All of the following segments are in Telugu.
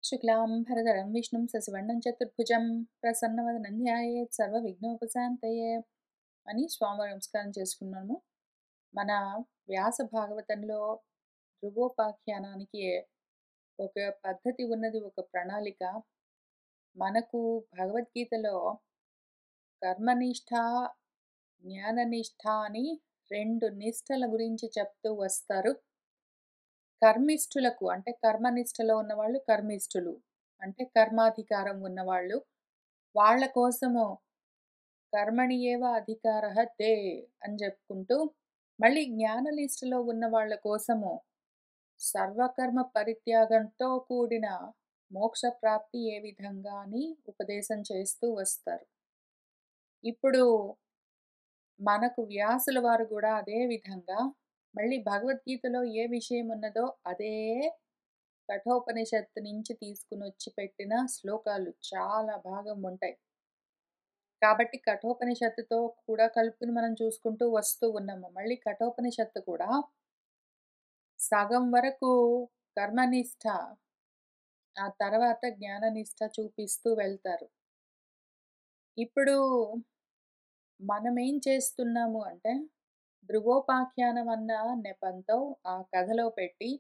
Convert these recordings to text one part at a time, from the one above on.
శుక్లాంబరధరం విష్ణుం శశివర్ణం చతుర్భుజం ప్రసన్నవదనం ధ్యాయేత్ సర్వవిఘ్నోపశాంతయే అని స్వామివారి నమస్కారం చేసుకున్నాము. మన వ్యాస భాగవతంలో ధ్రువోపాఖ్యానానికి ఒక పద్ధతి ఉన్నది, ఒక ప్రణాళిక. మనకు భగవద్గీతలో కర్మనిష్ట, జ్ఞాననిష్ట అని రెండు నిష్టల గురించి చెప్తూ వస్తారు. కర్మిష్ఠులకు అంటే కర్మనిష్టలో ఉన్నవాళ్ళు కర్మిష్ఠులు, అంటే కర్మాధికారం ఉన్నవాళ్ళు. వాళ్ళ కోసము కర్మణి ఏవ అధికారః తే అని చెప్పుకుంటూ, మళ్ళీ జ్ఞాననిష్టలో ఉన్న వాళ్ళ కోసము సర్వకర్మ పరిత్యాగంతో కూడిన మోక్ష ప్రాప్తి ఏ విధంగా అని ఉపదేశం చేస్తూ వస్తారు. ఇప్పుడు మనకు వ్యాసుల వారు కూడా అదే విధంగా మళ్ళీ భగవద్గీతలో ఏ విషయం ఉన్నదో అదే కఠోపనిషత్తు నుంచి తీసుకుని వచ్చి పెట్టిన శ్లోకాలు చాలా భాగం ఉంటాయి. కాబట్టి కఠోపనిషత్తుతో కూడా కలుపుకుని మనం చూసుకుంటూ వస్తూ ఉన్నాము. మళ్ళీ కఠోపనిషత్తు కూడా సగం వరకు కర్మనిష్ట, ఆ తర్వాత జ్ఞాననిష్ట చూపిస్తూ వెళ్తారు. ఇప్పుడు మనమేం చేస్తున్నాము అంటే, ధ్రువోపాఖ్యానం అన్న నెపంతో ఆ కథలో పెట్టి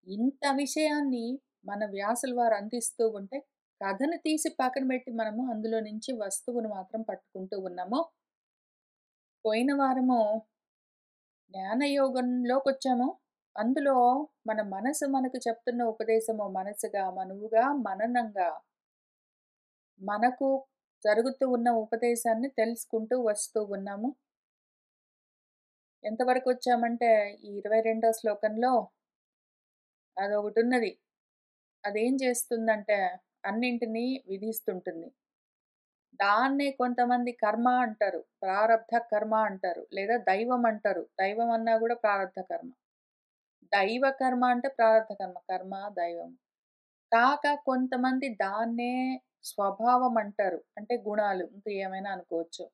ఇంత విషయాన్ని మన వ్యాసుల వారు అందిస్తూ ఉంటే, కథను తీసి పక్కన పెట్టి మనము అందులో నుంచి వస్తువును మాత్రం పట్టుకుంటూ ఉన్నాము. పోయిన వారము జ్ఞానయోగంలోకొచ్చాము. అందులో మన మనసు మనకు చెప్తున్న ఉపదేశము మనసుగా, మనువుగా, మననంగా మనకు జరుగుతూ ఉన్న ఉపదేశాన్ని తెలుసుకుంటూ వస్తూ ఉన్నాము. ఎంతవరకు వచ్చామంటే ఈ 22వ శ్లోకంలో అదొకటున్నది. అదేం చేస్తుందంటే అన్నింటినీ విధిస్తుంటుంది. దాన్నే కొంతమంది కర్మ అంటారు. ప్రారబ్ధ కర్మ అంటారు. లేదా దైవం అంటారు. దైవం అన్నా కూడా ప్రారబ్ధ కర్మ. దైవ కర్మ అంటే ప్రారబ్ధ కర్మ. కర్మ, దైవం. కాక కొంతమంది దాన్నే స్వభావం అంటారు. అంటే గుణాలు. ఇంకా ఏమైనా అనుకోవచ్చు.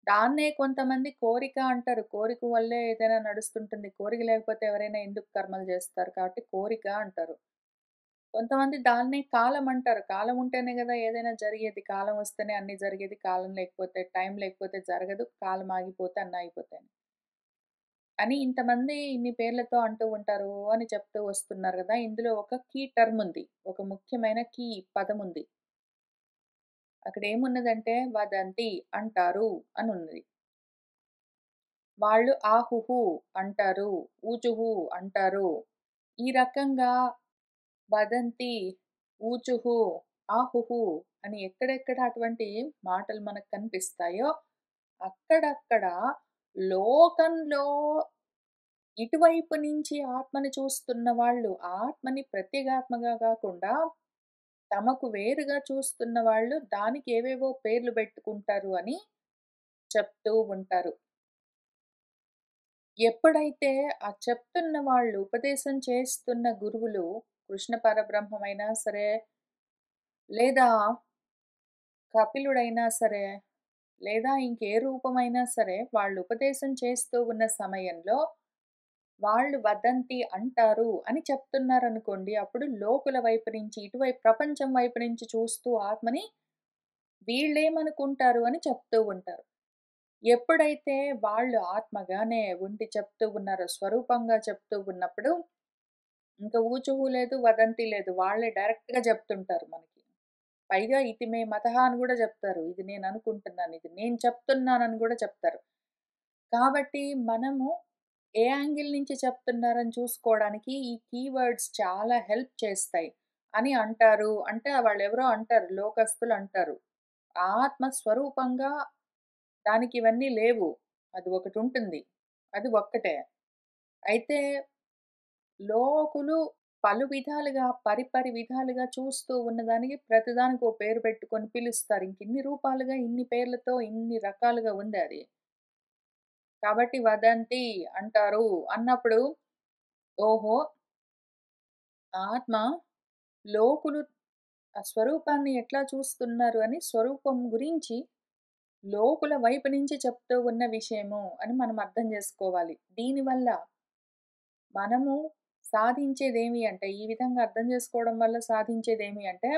దాన్నే కొంతమంది కోరిక అంటారు. కోరిక వల్లే ఏదైనా నడుస్తుంటుంది. కోరిక లేకపోతే ఎవరైనా ఎందుకు కర్మలు చేస్తారు? కాబట్టి కోరిక అంటారు. కొంతమంది దాన్నే కాలం అంటారు. కాలం ఉంటేనే గదా ఏదైనా జరిగేది. కాలం వస్తేనే అన్నీ జరిగేది. కాలం లేకపోతే, టైం లేకపోతే జరగదు. కాలం ఆగిపోతే అన్నీ ఆగిపోతాయి. అని ఇంతమంది ఇన్ని పేర్లతో అంటూ ఉంటారు అని చెప్తూ వస్తున్నారు గదా! ఇందులో ఒక కీ టర్మ్ ఉంది. ఒక ముఖ్యమైన కీ పదం ఉంది. అక్కడేమున్నదంటే వదంతి అంటారు అనున్నది. వాళ్ళు ఆహుహు అంటారు. ఊచుహు అంటారు. ఈ రకంగా వదంతి, ఊచుహు, ఆహుహు అని ఎక్కడెక్కడ అటువంటి మాటలు మనకు కనిపిస్తాయో అక్కడక్కడ లోకంలో ఇటువైపు నుంచి ఆత్మని చూస్తున్న వాళ్ళు ఆత్మని ప్రత్యేగాత్మగా కాకుండా తమకు వేరుగా చూస్తున్న వాళ్ళు దానికి ఏవేవో పేర్లు పెట్టుకుంటారు అని చెప్తూ ఉంటారు. ఎప్పుడైతే ఆ చెప్తున్న వాళ్ళు ఉపదేశం చేస్తున్న గురువులు కృష్ణ పరబ్రహ్మమైనా సరే, లేదా కపిలుడైనా సరే, లేదా ఇంకే రూపమైనా సరే వాళ్ళు ఉపదేశం చేస్తూ ఉన్న సమయంలో వాళ్ళు వదంతి అంటారు అని చెప్తున్నారనుకోండి. అప్పుడు లోకుల వైపు నుంచి, ఇటువైపు ప్రపంచం వైపు నుంచి చూస్తూ ఆత్మని వీళ్ళేమనుకుంటారు అని చెప్తూ ఉంటారు. ఎప్పుడైతే వాళ్ళు ఆత్మగానే ఉండి చెప్తూ ఉన్నారో, స్వరూపంగా చెప్తూ ఉన్నప్పుడు ఇంక ఊచుహు లేదు, వదంతి లేదు. వాళ్ళే డైరెక్ట్‌గా చెప్తుంటారు మనకి. పైగా ఇతి మే మతః అని గూడా జెప్తారు. ఇది నేననుకుంటున్నాను. ఇది నేను చెప్తున్నానని గూడా చెప్తారు. కాబట్టి మనము ఏ యాంగిల్ నుంచి చెప్తున్నారని చూసుకోవడానికి ఈ కీవర్డ్స్ చాలా హెల్ప్ చేస్తాయి అని అంటారు. అంటే వాళ్ళెవరో అంటారు. లోకస్తులు అంటారు. ఆత్మ స్వరూపంగా దానికి ఇవన్నీ లేవు. అది ఒకటుంటుంది. అది ఒక్కటే. అయితే లోకులు పలు విధాలుగా పరిపరి విధాలుగా చూస్తూ ఉన్నదానికి ప్రతిదానికి ఓ పేరు పెట్టుకొని పిలుస్తారు. ఇంకిన్ని రూపాలుగా, ఇన్ని పేర్లతో, ఇన్ని రకాలుగా ఉంది అది. కాబట్టి వదంతి అంటారు అన్నప్పుడు, ఓహో! ఆత్మ లోకులు ఆ స్వరూపాన్ని ఎట్లా చూస్తున్నారు అని స్వరూపం గురించి లోకుల వైపు నుంచి చెప్తూ ఉన్న విషయము అని మనం అర్థం చేసుకోవాలి. దీనివల్ల మనము సాధించేదేమి అంటే, ఈ విధంగా అర్థం చేసుకోవడం వల్ల సాధించేదేమి అంటే,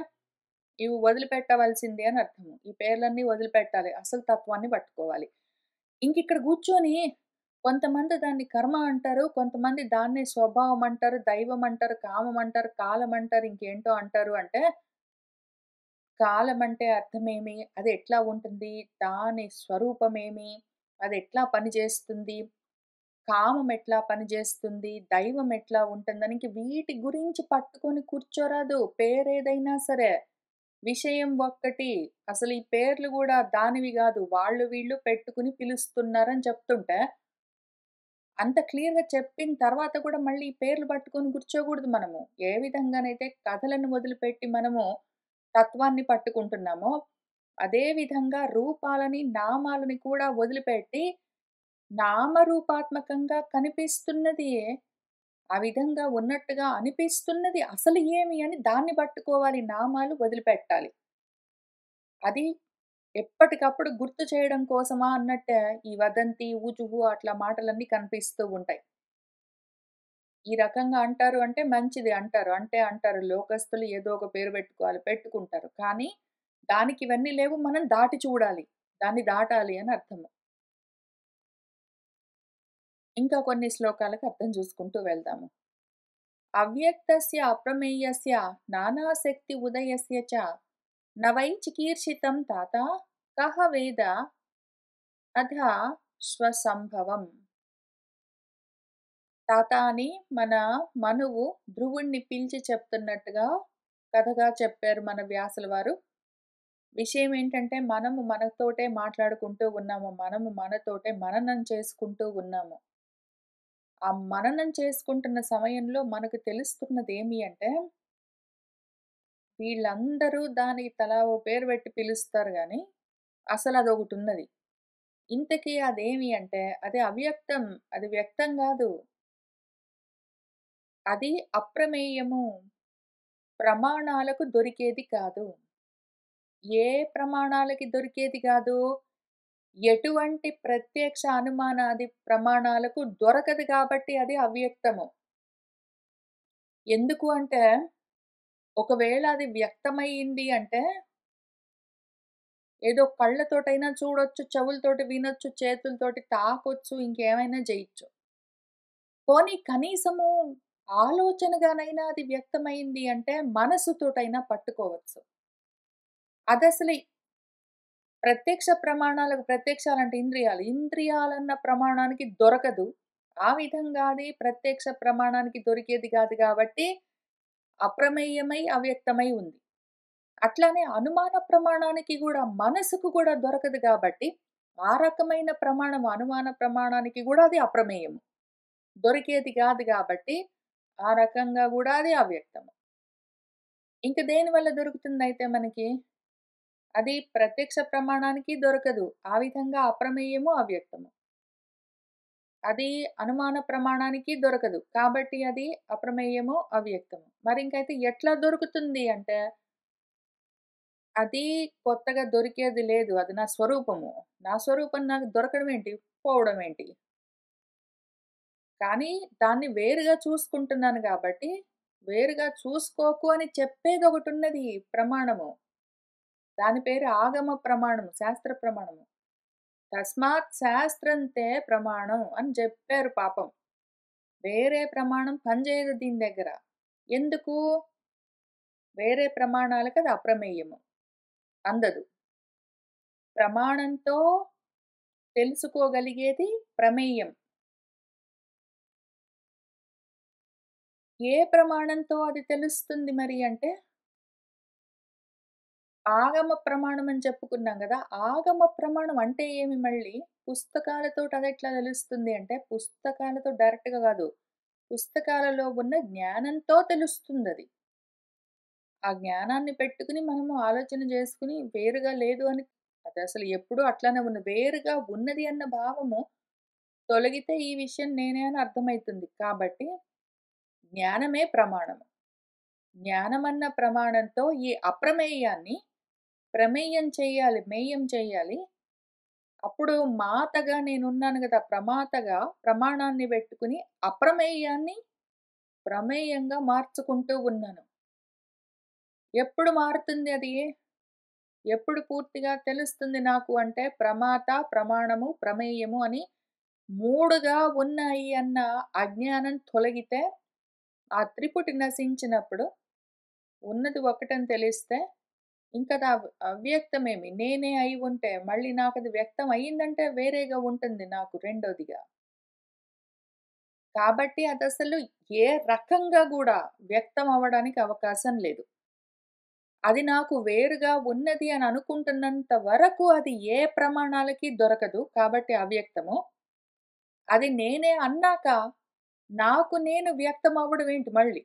ఇవి వదిలిపెట్టవలసిందే అని అర్థము. ఈ పేర్లన్నీ వదిలిపెట్టాలి. అసలు తత్వాన్ని పట్టుకోవాలి. ఇంకిక్కడ కూర్చొని కొంతమంది దాన్ని కర్మ అంటారు. కొంతమంది దాన్నే స్వభావం అంటారు, దైవం అంటారు, కామం అంటారు, కాలం అంటారు, ఇంకేంటో అంటారు అంటే, కాలం అంటే అర్థమేమి? అది ఎట్లా ఉంటుంది? దాని స్వరూపమేమి? అది ఎట్లా పనిచేస్తుంది? కామం ఎట్లా పనిచేస్తుంది? దైవం ఎట్లా ఉంటుందని ఇంక వీటి గురించి పట్టుకొని కూర్చోరాదు. పేరేదైనా సరే. విషయం ఒక్కటి. అసలు ఈ పేర్లు గూడా దానివి గాదు. వాళ్ళు వీళ్ళు పెట్టుకొని పిలుస్తున్నారని చెప్తుంటే, అంత క్లియర్‌గా చెప్పిన తర్వాత కూడా మళ్ళీ ఈ పేర్లు పట్టుకొని కూర్చోకూడదు మనము. ఏ విధంగానైతే కథలను వదిలిపెట్టి మనము తత్వాన్ని పట్టుకుంటున్నామో, అదే విధంగా రూపాలని, నామాలని కూడా వదిలిపెట్టి నామరూపాత్మకంగా కనిపిస్తున్నది ఆ విధంగా ఉన్నట్టుగా అనిపిస్తున్నది అసలు ఏమి అని దాన్ని పట్టుకోవాలి. నామాలు వదిలిపెట్టాలి. అది ఎప్పటికప్పుడు గుర్తు చేయడం కోసమా అన్నట్టే ఈ వదంతి, ఊచుహు అట్లా మాటలన్నీ కనిపిస్తూ ఉంటాయి. ఈ రకంగా అంటారు అంటే మంచిది అంటారు. అంటే అంటారు లోకస్తులు ఏదో ఒక పేరు పెట్టుకోవాలి. పెట్టుకుంటారు. కానీ దానికి ఇవన్నీ లేవు. మనం దాటి చూడాలి. దాన్ని దాటాలి అని అర్థము. ఇంకా కొన్ని శ్లోకాలకు అర్థం చూసుకుంటూ వెళ్దాము. అవ్యక్తస్య అప్రమేయస్య నానాశక్తి ఉదయస్య చ నవై చికీర్షితం తాత కహ వేద అథ స్వసంభవం. తాత అని మన మనువు ధ్రువుణ్ణి పిలిచి చెప్తున్నట్టుగా కథగా చెప్పారు మన వ్యాసుల వారు. విషయం ఏంటంటే మనము మనతోటే మాట్లాడుకుంటూ ఉన్నాము. మనము మనతోటే మననం చేసుకుంటూ ఉన్నాము. ఆ మననం చేసుకుంటున్న సమయంలో మనకు తెలుస్తున్నదేమి అంటే, వీళ్ళందరూ దానికి తలా ఓ పేరు పెట్టి పిలుస్తారు గానీ, అసలదొకటున్నది. ఇంతకీ అదేమి అంటే, అది అవ్యక్తం. అది వ్యక్తం గాదు. అది అప్రమేయము. ప్రమాణాలకు దొరికేది కాదు. ఏ ప్రమాణాలకి దొరికేది గాదు? ఎటువంటి ప్రత్యక్ష అనుమానాది ప్రమాణాలకు దొరకదు గాబట్టి అది అవ్యక్తము. ఎందుకు అంటే, ఒకవేళ అది వ్యక్తమయింది అంటే, ఏదో కళ్ళతోటైనా చూడొచ్చు, చెవులతోటి వినొచ్చు, చేతులతోటి తాకొచ్చు, ఇంకేమైనా జేయొచ్చు. పోనీ కనీసము ఆలోచనగానైనా అది వ్యక్తమైంది అంటే, మనసుతోటైనా పట్టుకోవచ్చు. అదసలు ప్రత్యక్ష ప్రమాణాలకు ప్రత్యక్షాలంటే ఇంద్రియాలు. ఇంద్రియాలన్న ప్రమాణానికి దొరకదు. ఆ విధంగా అది ప్రత్యక్ష ప్రమాణానికి దొరికేది గాదు గాబట్టి, అప్రమేయమై, అవ్యక్తమై ఉంది. అట్లానే అనుమాన ప్రమాణానికి గూడా మనసుకు గూడా దొరకదు గాబట్టి, ఆ రకమైన ప్రమాణం అనుమాన ప్రమాణానికి గూడా అది అప్రమేయము. దొరికేది గాదు గాబట్టి, ఆ రకంగా గూడా అది అవ్యక్తము. ఇంక దేని వల్ల దొరుకుతుందయితే మనకి? అది ప్రత్యక్ష ప్రమాణానికి దొరకదు. ఆ విధంగా అప్రమేయము, అవ్యక్తము. అది అనుమాన ప్రమాణానికి దొరకదు. కాబట్టి అది అప్రమేయము, అవ్యక్తము. మరింకైతే ఎట్లా దొరుకుతుంది అంటే, అది కొత్తగా దొరికేది లేదు. అది నా స్వరూపము. నా స్వరూపం నాకు దొరకడం ఏంటి? పోవడం ఏంటి? కానీ దాన్ని వేరుగా చూసుకుంటున్నాను గాబట్టి, వేరుగా చూసుకోకు అని చెప్పేదొకటున్నది ప్రమాణము. దాని పేరు ఆగమ ప్రమాణము, శాస్త్ర ప్రమాణము. తస్మాత్ శాస్త్రంతే ప్రమాణం అని జెప్పారు పాపం. వేరే ప్రమాణం పనిచేయదు దీని దగ్గర. ఎందుకు? వేరే ప్రమాణాలకి అది అప్రమేయము. అందదు. ప్రమాణంతో తెలుసుకోగలిగేది ప్రమేయం. ఏ ప్రమాణంతో అది తెలుస్తుంది మరి అంటే, ఆగమ ప్రమాణం అని చెప్పుకున్నాం గదా! ఆగమ ప్రమాణం అంటే ఏమి మళ్ళీ? పుస్తకాలతోటి అదెట్లా తెలుస్తుంది అంటే, పుస్తకాలతో డైరెక్ట్‌గా గాదు. పుస్తకాలలో ఉన్న జ్ఞానంతో తెలుస్తుందది. ఆ జ్ఞానాన్ని పెట్టుకొని మనము ఆలోచన చేసుకొని వేరుగా లేదు అని అదసలు ఎప్పుడూ అట్లానే ఉంది. వేరుగా ఉన్నది అన్న భావము తొలగితే ఈ విషయం నేనే అని అర్థమైతుంది. కాబట్టి జ్ఞానమే ప్రమాణము. జ్ఞానమన్న ప్రమాణంతో ఈ అప్రమేయాన్ని ప్రమేయం చేయాలి, మేయం చేయాలి. అప్పుడు మాతగా నేనున్నాను గదా! ప్రమాతగా ప్రమాణాన్ని పెట్టుకొని అప్రమేయాన్ని ప్రమేయంగా మార్చుకుంటూ ఉన్నాను. ఎప్పుడు మారుతుంది అది? ఎప్పుడు పూర్తిగా తెలుస్తుంది నాకు అంటే ప్రమాత, ప్రమాణము, ప్రమేయము అని 3గా ఉన్నాయి అన్న అజ్ఞానం తొలగితే, ఆ త్రిపుటి నశించినప్పుడు ఉన్నది ఒకటని తెలిస్తే ఇంకది అవ్యక్తమేమి. నేనే అయి ఉంటే మళ్ళీ నాకది వ్యక్తం అయిందంటే వేరేగా ఉంటుంది నాకు రెండోదిగా. కాబట్టి అదసలు ఏ రకంగా గూడా వ్యక్తం అవ్వడానికి అవకాశం లేదు. అది నాకు వేరుగా ఉన్నది అని అనుకుంటున్నంత వరకు అది ఏ ప్రమాణాలకి దొరకదు. కాబట్టి అవ్యక్తము. అది నేనే అన్నాక నాకు నేను వ్యక్తం అవ్వడం ఏంటి మళ్ళీ?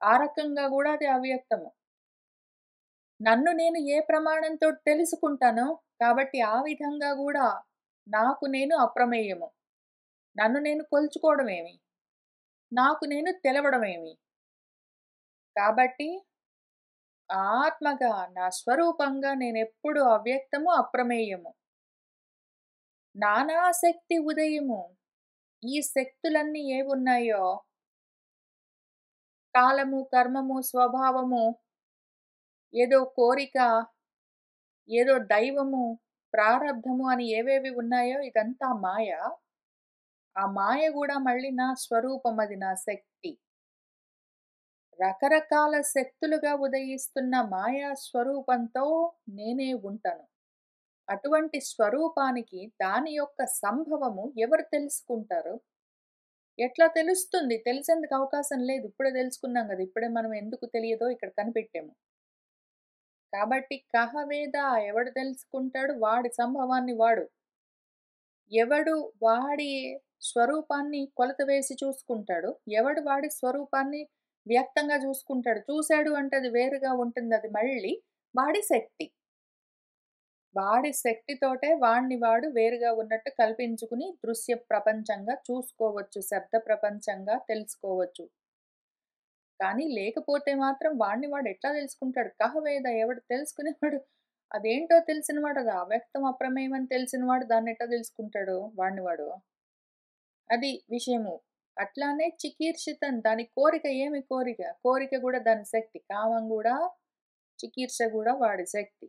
ఆ రకంగా గూడా అది అవ్యక్తము. నన్ను నేను ఏ ప్రమాణంతో తెలుసుకుంటానో, కాబట్టి ఆ విధంగా గూడా నాకు నేను అప్రమేయము. నన్ను నేను కొలుచుకోవడమేమి? నాకు నేను తెలవడమేమి? కాబట్టి ఆత్మగా నా స్వరూపంగా నేనెప్పుడు అవ్యక్తము, అప్రమేయము. నానా శక్తి ఉదయము. ఈ శక్తులన్నీ ఏవున్నాయో కాలము, కర్మము, స్వభావము, ఏదో కోరిక, ఏదో దైవము, ప్రారబ్ధము అని ఏవేవి ఉన్నాయో ఇదంతా మాయ. ఆ మాయ గూడా మళ్ళీ నా స్వరూపం అది నా శక్తి. రకరకాల శక్తులుగా ఉదయిస్తున్న మాయా స్వరూపంతో నేనే ఉంటాను. అటువంటి స్వరూపానికి దాని యొక్క సంభవము ఎవరు తెలుసుకుంటారు? ఎట్లా తెలుస్తుంది? తెలిసేందుకు అవకాశం లేదు. ఇప్పుడే తెలుసుకున్నాం గదా! ఇప్పుడే మనం ఎందుకు తెలియదో ఇక్కడ కనిపెట్టాము. కాబట్టి కహ వేద ఎవడు తెలుసుకుంటాడు? వాడి సంభవాన్ని వాడు. ఎవడు వాడి స్వరూపాన్ని కొలత వేసి చూసుకుంటాడు. ఎవడు వాడి స్వరూపాన్ని వ్యక్తంగా చూసుకుంటాడు. చూసాడు అంటే అది వేరుగా ఉంటుంది. అది మళ్ళీ వాడి శక్తి. వాడి శక్తితోటే వాడిని వాడు వేరుగా ఉన్నట్టు కల్పించుకుని దృశ్య ప్రపంచంగా చూసుకోవచ్చు. శబ్ద ప్రపంచంగా తెలుసుకోవచ్చు. కానీ లేకపోతే మాత్రం వాడిని వాడు ఎట్లా తెలుసుకుంటాడు? కహవేద ఎవడు తెలుసుకునేవాడు అదేంటో తెలిసినవాడు అది అవ్యక్తం అప్రమేయం అని తెలిసినవాడు దాన్నెట్లా తెలుసుకుంటాడు వాడిని వాడు? అది విషయము. అట్లానే చికీర్షితం దాని కోరిక ఏమి కోరిక? కోరిక గూడా దాని శక్తి. కామం గూడా, చికీర్ష గూడా వాడి శక్తి.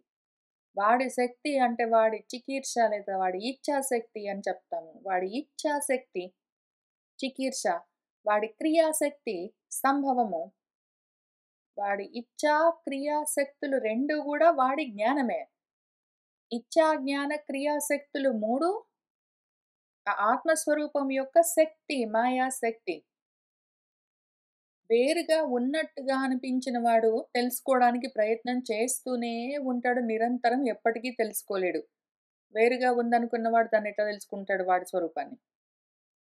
వాడి శక్తి అంటే వాడి చికీర్ష లేదా వాడి ఇచ్ఛాశక్తి అని చెప్తాము. వాడి ఇచ్ఛాశక్తి, చికీర్ష, వాడి క్రియాశక్తి, సంభవము. వాడి ఇచ్ఛా, క్రియాశక్తులు 2 గూడా వాడి జ్ఞానమే. ఇచ్ఛా, జ్ఞాన, క్రియాశక్తులు 3 ఆ ఆత్మస్వరూపం యొక్క శక్తి, మాయా శక్తి. వేరుగా ఉన్నట్టుగా అనిపించిన వాడు తెలుసుకోవడానికి ప్రయత్నం చేస్తూనే ఉంటాడు నిరంతరం ఎప్పటికీ తెలుసుకోలేడు. వేరుగా ఉందనుకున్నవాడు దాన్నెట్లా తెలుసుకుంటాడు వాడి స్వరూపాన్ని?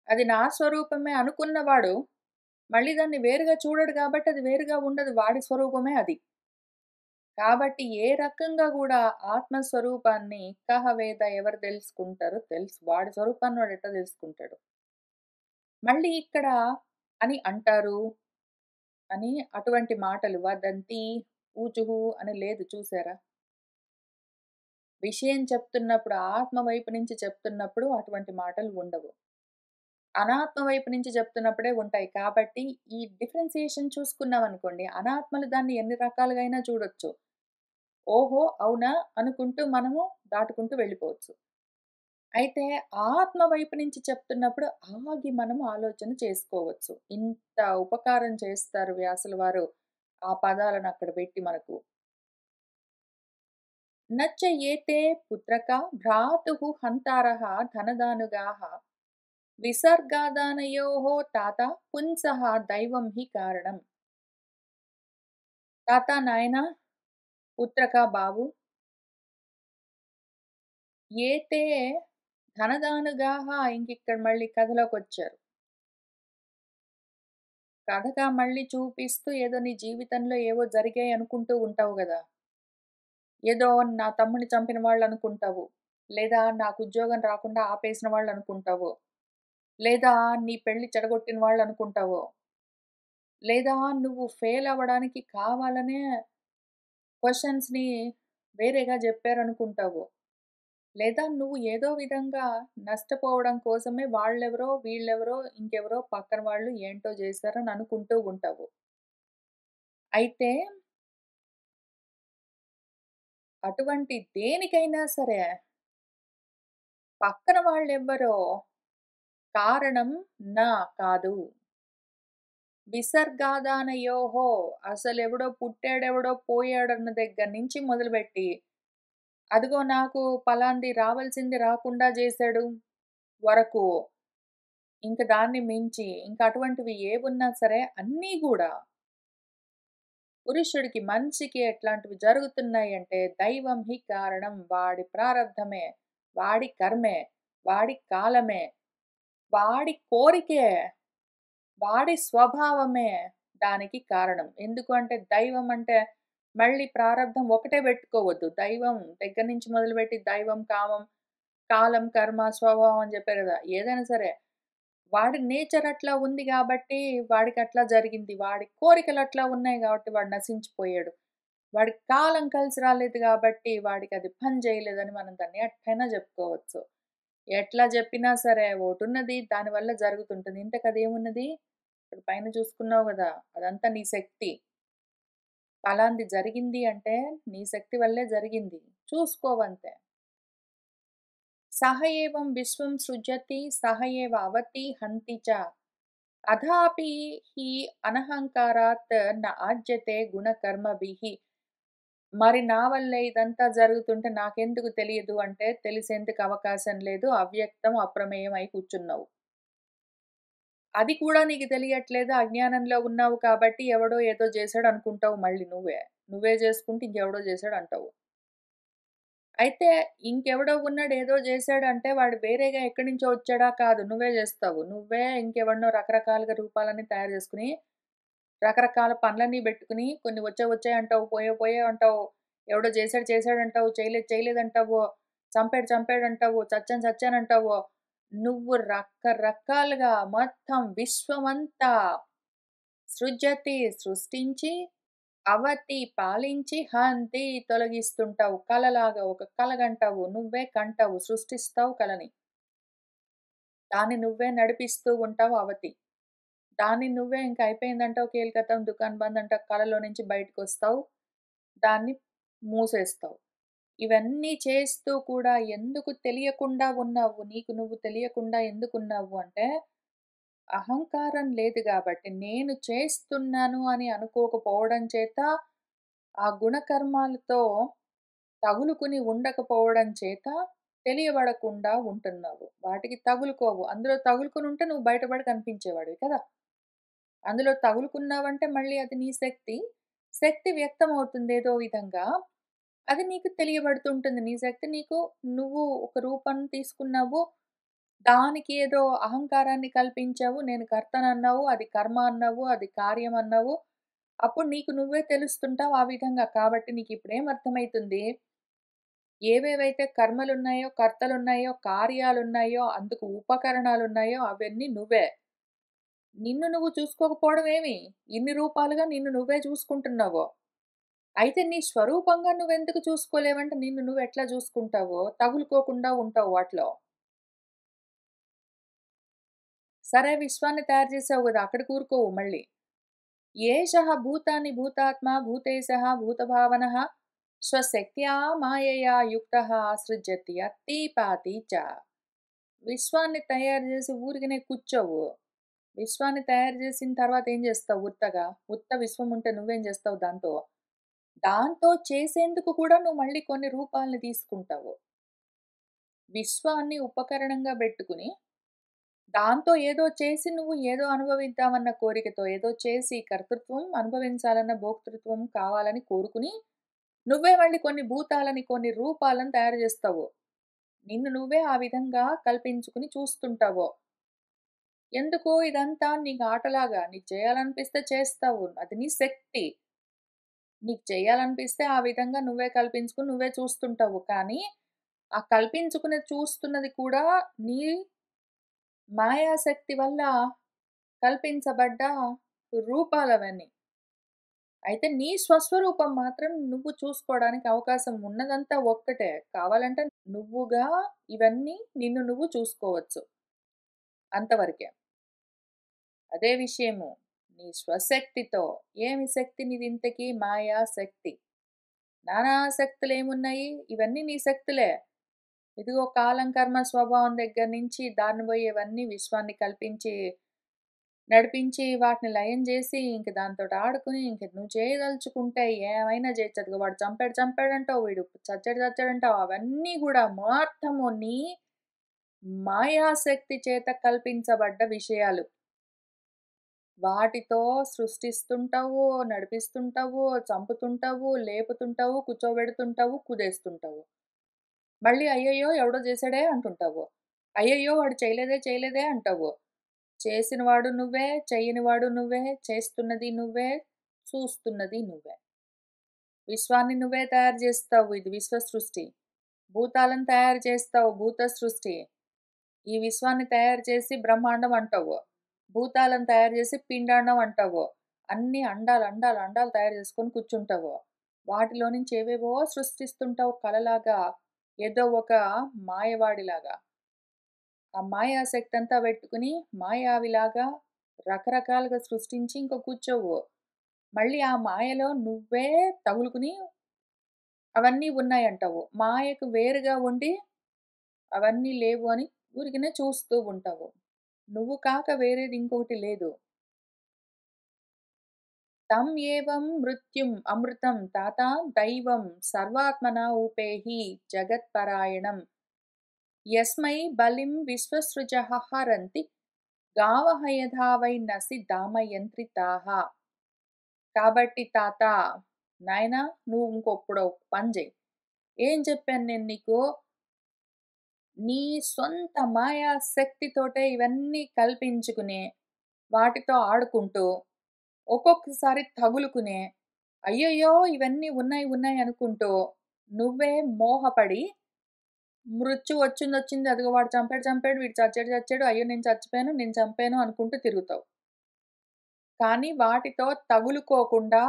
అది నా స్వరూపమే అనుకున్నవాడు మళ్ళీ దాన్ని వేరుగా చూడడు కాబట్టి అది వేరుగా ఉండదు. వాడి స్వరూపమే అది. కాబట్టి ఏ రకంగా గూడా ఆత్మస్వరూపాన్ని కహ వేద ఎవరు తెలుసుకుంటారో తెలుసు. వాడి స్వరూపాన్ని వాడెట్లా తెలుసుకుంటాడు? మళ్ళీ ఇక్కడ అని అంటారు అని అటువంటి మాటలు వదంతి, ఊచుహు అని లేదు చూసారా? విషయం చెప్తున్నప్పుడు ఆత్మ వైపు నుంచి చెప్తున్నప్పుడు అటువంటి మాటలు ఉండవు. అనాత్మ వైపు నుంచి చెప్తున్నప్పుడే ఉంటాయి. కాబట్టి ఈ డిఫరెన్సియేషన్ చూసుకున్నామనుకోండి, అనాత్మలు దాన్ని ఎన్ని రకాలుగా అయినా చూడొచ్చు. ఓహో! అవునా! అనుకుంటూ మనము దాటుకుంటూ వెళ్ళిపోవచ్చు. అయితే ఆత్మ వైపు నుంచి చెప్తున్నప్పుడు ఆగి మనము ఆలోచన చేసుకోవచ్చు. ఇంత ఉపకారం చేస్తారు వ్యాసుల వారు ఆ పదాలను అక్కడ పెట్టి మనకు. నచ్చ ఏతే పుత్రక భ్రాతుః హంతారః ధనదానుగాః విసర్గాదానయోః తాత పుంసః దైవం హి కారణం. తాత నాయనా పుత్రక బాబు ఏతే ధనదానుగాః ఇంకిక్కడ మళ్ళీ కథలోకొచ్చారు. కథగా మళ్ళీ చూపిస్తూ ఏదో నీ జీవితంలో ఏవో జరిగాయి అనుకుంటూ ఉంటావు గదా! ఏదో నా తమ్ముడిని చంపిన వాళ్ళనుకుంటావు. లేదా నాకు ఉద్యోగం రాకుండా ఆపేసిన వాళ్ళనుకుంటావు. లేదా నీ పెళ్లి చెడగొట్టిన వాళ్ళనుకుంటావు. లేదా నువ్వు ఫెయిల్ అవ్వడానికి కావాలనే క్వెషన్స్‌ని వేరేగా జెప్పారనుకుంటావు. లేదా నువ్వు ఏదో విధంగా నష్టపోవడం కోసమే వాళ్ళెవరో, వీళ్ళెవరో, ఇంకెవరో పక్కన వాళ్ళు ఏంటో జేశారని అనుకుంటూ ఉంటావు. అయితే అటువంటి దేనికైనా సరే పక్కన వాళ్ళెవ్వరో కారణం నా కాదు. విసర్గాదానయోహో అసలెవడో పుట్టాడెవడో పోయాడన్న దగ్గర నుంచి మొదలుపెట్టి, అదిగో నాకు పలాంది రావాల్సింది రాకుండా జేశాడు వరకు, ఇంక దాన్ని మించి ఇంక అటువంటివి ఏవున్నా సరే అన్నీ గూడా పురుషుడికి, మనిషికి ఎట్లాంటివి జరుగుతున్నాయంటే దైవం హి కారణం. వాడి ప్రారబ్ధమే, వాడి కర్మే, వాడి కాలమే, వాడి కోరికే, వాడి స్వభావమే దానికి కారణం. ఎందుకు అంటే దైవం అంటే మళ్ళీ ప్రారబ్ధం ఒకటే పెట్టుకోవద్దు. దైవం దగ్గర నుంచి మొదలుపెట్టి దైవం, కామం, కాలం, కర్మ, స్వభావం అని చెప్పారు కదా! ఏదైనా సరే వాడి నేచర్ అట్లా ఉంది గాబట్టి వాడికట్లా జరిగింది. వాడి కోరికలు అట్లా ఉన్నాయి గాబట్టి వాడు నశించిపోయాడు. వాడికి కాలం కలిసి రాలేదు గాబట్టి వాడికది పని జేయలేదని మనం దాన్ని ఎట్టైనా జెప్పుకోవచ్చు. ఎట్లా జెప్పినా సరే ఓటున్నది దానివల్ల జరుగుతుంటుంది. ఇంతకదేమున్నది? ఇప్పుడు పైన చూసుకున్నావు గదా! అదంతా నీ శక్తి. ఫలాంది జరిగింది అంటే నీ శక్తి వల్లే జరిగింది. చూసుకోవంతే. సహ ఏవం విశ్వం సృజతి సహ ఏవ అవతి హంతి చ. అథాపి హి అనహంకారాత్ న ఆజ్యతే గుణకర్మభిః. మరి నా వల్లే ఇదంతా జరుగుతుంటే నాకెందుకు తెలియదు అంటే తెలిసేందుకు అవకాశం లేదు. అవ్యక్తం, అప్రమేయం అయి కూర్చున్నావు. అది కూడా నీకు తెలియట్లేదు. అజ్ఞానంలో ఉన్నావు కాబట్టి ఎవడో ఏదో చేశాడు అనుకుంటావు మళ్ళీ నువ్వే. నువ్వే చేసుకుంటే ఇంకెవడో చేశాడంటావు. అయితే ఇంకెవడో ఉన్నాడు ఏదో చేశాడంటే వాడు వేరేగా ఎక్కడి నుంచో వచ్చాడా? కాదు. నువ్వే చేస్తావు. నువ్వే ఇంకెవడినో రకరకాలుగా రూపాలన్నీ తయారు చేసుకొని రకరకాల పనులన్నీ బెట్టుకొని కొన్ని వచ్చాయి వచ్చాయి అంటావు. పోయాయి పోయాయి అంటావు. ఎవడో చేసాడు చేసాడంటావు. చేయలేదు చేయలేదంటావు. చంపాడు చంపాడంటావు. చచ్చాను చచ్చానంటావు. నువ్వు రకరకాలుగా మొత్తం విశ్వమంతా సృజతి సృష్టించి, అవతి పాలించి, హంతి తొలగిస్తుంటావు. కలలాగా ఒక కలగంటావు. నువ్వే కంటావు. సృష్టిస్తావు కలని. దాన్ని నువ్వే నడిపిస్తూ ఉంటావు అవతి. దాన్ని నువ్వే ఇంక అయిపోయిందంటావు కీలుకతం దుకాన్ బంద్ అంటావు. కలలో నుంచి బయటకొస్తావు. దాన్ని మూసేస్తావు. ఇవన్నీ చేస్తూ కూడా ఎందుకు తెలియకుండా ఉన్నావు? నీకు నువ్వు తెలియకుండా ఎందుకున్నావు అంటే, అహంకారం లేదు గాబట్టి, నేను చేస్తున్నాను అని అనుకోకపోవడం చేత, ఆ గుణకర్మాలతో తగులుకుని ఉండకపోవడం చేత, తెలియబడకుండా ఉంటున్నావు. వాటికి తగులుకోవు. అందులో తగులుకొనుంటే నువ్వు బయటపడి కనిపించేవాడివి కదా! అందులో తగులుకున్నావంటే మళ్ళీ అది నీ శక్తి. శక్తి వ్యక్తమవుతుంది ఏదో విధంగా. అది నీకు తెలియబడుతుంటుంది. నీ శక్తి నీకు నువ్వు ఒక రూపం తీసుకున్నావు. దానికి ఏదో అహంకారాన్ని కల్పించావు. నేను కర్తనన్నావు. అది కర్మ అన్నావు. అది కార్యం అన్నావు. అప్పుడు నీకు నువ్వే తెలుస్తుంటావు ఆ విధంగా. కాబట్టి నీకిప్పుడేం అర్థమైతుంది? ఏవేవైతే కర్మలున్నాయో, కర్తలున్నాయో, కార్యాలున్నాయో, అందుకు ఉపకరణాలున్నాయో అవన్నీ నువ్వే. నిన్ను నువ్వు చూసుకోకపోవడం ఏమి? ఇన్ని రూపాలుగా నిన్ను నువ్వే చూసుకుంటున్నావు. అయితే నీ స్వరూపంగా నువ్వెందుకు చూసుకోలేవంటే నిన్ను నువ్వెట్లా చూసుకుంటావో తగులుకోకుండా ఉంటావు వాటిలో. సరే విశ్వాన్ని తయారు చేసావు గదా! అక్కడికి ఊరుకోవు మళ్ళీ. ఏషః భూతాని భూతాత్మ భూతేశః భూతభావనః స్వశక్త్యా మాయయా యుక్తః సృజతి అత్తి పాతి చ. విశ్వాన్ని తయారు చేసి ఊరికనే కూర్చోవు. విశ్వాన్ని తయారు చేసిన తర్వాత ఏం చేస్తావు ఉత్తగా? ఉత్త విశ్వం ఉంటే నువ్వేం చేస్తావు దాంతో? దాంతో చేసేందుకు కూడా నువ్వు మళ్ళీ కొన్ని రూపాల్ని తీసుకుంటావు. విశ్వాన్ని ఉపకరణంగా బెట్టుకుని, దాంతో ఏదో చేసి నువ్వు ఏదో అనుభవిద్దామన్న కోరికతో, ఏదో చేసి కర్తృత్వం అనుభవించాలన్న భోక్తృత్వం కావాలని కోరుకుని, నువ్వే మళ్ళీ కొన్ని భూతాలని, కొన్ని రూపాలను తయారు జేస్తావు. నిన్ను నువ్వే ఆ విధంగా కల్పించుకుని చూస్తుంటావు. ఎందుకు ఇదంతా నీకు ఆటలాగా. నీకు చేయాలనిపిస్తే చేస్తావు. అది నీ శక్తి. నీకు చేయాలనిపిస్తే ఆ విధంగా నువ్వే కల్పించుకొని నువ్వే చూస్తుంటావు. కానీ, ఆ కల్పించుకుని చూస్తున్నది కూడా నీ మాయాశక్తి వల్ల కల్పించబడ్డ రూపాలవన్నీ. అయితే నీ స్వస్వరూపం మాత్రం నువ్వు చూసుకోవడానికి అవకాశం ఉన్నదంతా ఒక్కటే. కావాలంటే నువ్వుగా ఇవన్నీ నిన్ను నువ్వు చూసుకోవచ్చు. అంతవరకే. అదే విషయము నీ స్వశక్తితో ఏమి శక్తి నీదింతకీ మాయా శక్తి. నానా శక్తులేమున్నాయి? ఇవన్నీ నీ శక్తులే. ఇదిగో కాలం, కర్మ, స్వభావం దగ్గర నుంచి దారిన పోయేవన్నీ విశ్వాన్ని కల్పించి, నడిపించి, వాటిని లయం జేసి, ఇంక దాంతోటి ఆడుకుని, ఇంక నువ్వు చేయదలుచుకుంటే ఏమైనా జేయొచ్చు. అదిగో వాడు చంపాడు చంపాడంటావు, వీడు చచ్చాడు చచ్చాడంటావు. అవన్నీ గూడా మొత్తము నీ మాయాశక్తి చేత కల్పించబడ్డ విషయాలు. వాటితో సృష్టిస్తుంటావు, నడిపిస్తుంటావు, చంపుతుంటావు, లేపుతుంటావు, కూర్చోబెడుతుంటావు, కుదేస్తుంటావు. మళ్ళీ అయ్యయ్యో! ఎవడో జేసాడే అంటుంటావు. అయ్యయ్యో! వాడు చేయలేదే చేయలేదే అంటావు. చేసినవాడు నువ్వే, చెయ్యనివాడు నువ్వే, చేస్తున్నది నువ్వే, చూస్తున్నది నువ్వే. విశ్వాన్ని నువ్వే తయారు జేస్తావు. ఇది విశ్వ సృష్టి. భూతాలను తయారు చేస్తావు. భూత సృష్టి. ఈ విశ్వాన్ని తయారు చేసి బ్రహ్మాండం అంటావు. భూతాలను తయారు చేసి పిండాండం అంటావు. అన్ని అండాలు, అండాలు, అండాలు తయారు చేసుకొని కూర్చుంటావు. వాటిలో నుంచి ఏవేవో సృష్టిస్తుంటావు కలలాగా. ఏదో ఒక మాయవాడిలాగా. ఆ మాయాశక్తి అంతా పెట్టుకుని మాయావిలాగా రకరకాలుగా సృష్టించి ఇంక కూర్చోవు. మళ్ళీ ఆ మాయలో నువ్వే తగులుకుని అవన్నీ ఉన్నాయంటావు. మాయకు వేరుగా ఉండి అవన్నీ లేవు అని ఊరికనే చూస్తూ ఉంటావు. నువ్వు కాక వేరేది ఇంకొకటి లేదు. తం ఏవం మృత్యుం అమృతం తాత దైవం సర్వాత్మనా ఊపేహి జగత్పరాయణం యస్మై బలిం విశ్వసృజః హరంతి గావః యథా వై నసి దామయంత్రితాః. కాబట్టి తాత, నాయనా నువ్వు ఇంకొప్పుడు ఒక పని చెయ్యి. ఏం చెప్పాను నేను నీకు? నీ సొంత మాయా శక్తితోటే ఇవన్నీ కల్పించుకుని, వాటితో ఆడుకుంటూ, ఒక్కొక్కసారి తగులుకునే, అయ్యయ్యో! ఇవన్నీ ఉన్నాయి, ఉన్నాయి అనుకుంటూ, నువ్వే మోహపడి, మృత్యువొచ్చిందొచ్చింది, అదిగో వాడు చంపాడు, చంపాడు, వీడు చచ్చాడు, చచ్చాడు, అయ్యో! నేను చచ్చిపోయాను, నేను చంపాను అనుకుంటూ తిరుగుతావు. కానీ వాటితో తగులుకోకుండా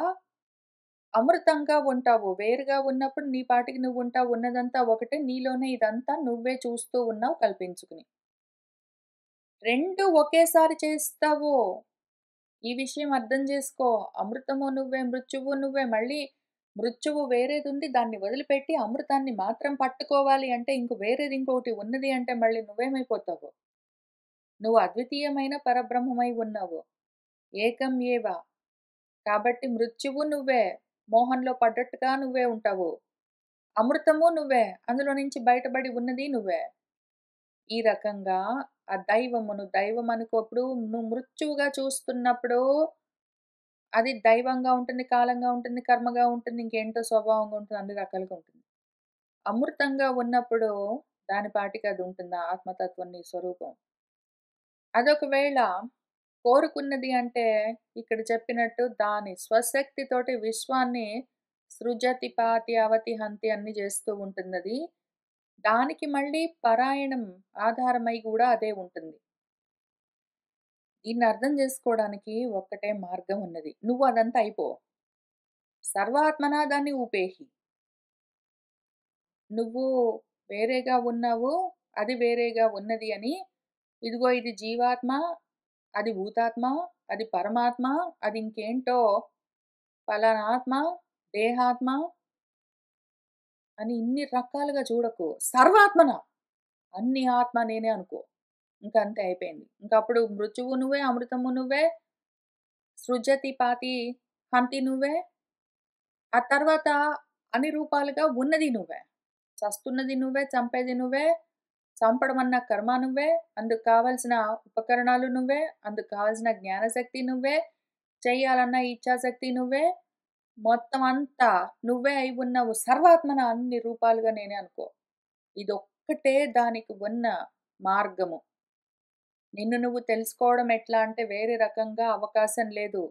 అమృతంగా ఉంటావు. వేరుగా ఉన్నప్పుడు నీ పాటికి నువ్వుంటావు. ఉన్నదంతా ఒకటే. నీలోనే ఇదంతా నువ్వే చూస్తూ ఉన్నావు కల్పించుకుని. 2 ఒకేసారి చేస్తావు. ఈ విషయం అర్థం జేసుకో. అమృతము నువ్వే, మృత్యువు నువ్వే. మళ్ళీ మృత్యువు వేరేదుంది. దాన్ని వదిలిపెట్టి అమృతాన్ని మాత్రం పట్టుకోవాలి అంటే ఇంక వేరేది ఇంకొకటి ఉన్నది అంటే మళ్ళీ నువ్వేమైపోతావు? నువ్వు అద్వితీయమైన పరబ్రహ్మమై ఉన్నావు. ఏకం ఏవ. కాబట్టి మృత్యువు నువ్వే. మోహంలో పడ్డట్టుగా నువ్వే ఉంటావు. అమృతము నువ్వే. అందులో నుంచి బయటబడి ఉన్నది నువ్వే. ఈ రకంగా ఆ దైవమును దైవం అనుకోప్పుడు నువ్వు మృత్యువుగా చూస్తున్నప్పుడు అది దైవంగా ఉంటుంది, కాలంగా ఉంటుంది, కర్మగా ఉంటుంది, ఇంకేంటో స్వభావంగా ఉంటుంది, అన్ని రకాలుగా ఉంటుంది. అమృతంగా ఉన్నప్పుడు దాని పాటికి అది ఉంటుంది. ఆ ఆత్మతత్వం నీ స్వరూపం. అదొకవేళ కోరుకున్నది అంటే ఇక్కడ చెప్పినట్టు దాని స్వశక్తితోటి విశ్వాన్ని సృజతి, పాతి, అవతి, హంతి అన్నీ చేస్తూ ఉంటుందది. దానికి మళ్ళీ పరాయణం ఆధారమై గూడా అదే ఉంటుంది. దీన్ని అర్థం జేసుకోవడానికి ఒక్కటే మార్గం ఉన్నది. నువ్వు అదంతా అయిపో. సర్వాత్మనా దాన్ని ఊపేయి. నువ్వు వేరేగా ఉన్నావు, అది వేరేగా ఉన్నది అని, ఇదిగో ఇది జీవాత్మ, అది భూతాత్మ, అది పరమాత్మ, అది ఇంకేంటో పలానా ఆత్మ, దేహాత్మ అని ఇన్ని రకాలుగా చూడకు. సర్వాత్మన అన్ని ఆత్మ నేనే అనుకో. ఇంక అంతే అయిపోయింది. ఇంకప్పుడు మృత్యువు నువ్వే, అమృతము నువ్వే, సృజతి, పాతి, హంతి నువ్వే. ఆ తర్వాత అన్ని రూపాలుగా ఉన్నది నువ్వే. చస్తున్నది నువ్వే, చంపేది నువ్వే, చంపడమన్న కర్మ నువ్వే, అందుకు కావాల్సిన ఉపకరణాలు నువ్వే, అందుకు కావాల్సిన జ్ఞానశక్తి నువ్వే, చెయ్యాలన్న ఇచ్ఛాశక్తి నువ్వే, మొత్తం అంతా నువ్వే అయి ఉన్నావు. సర్వాత్మన అన్ని రూపాలుగా నేనే అనుకో. ఇదొక్కటే దానికి ఉన్న మార్గము. నిన్ను నువ్వు తెలుసుకోవడం ఎట్లా అంటే వేరే రకంగా అవకాశం లేదు.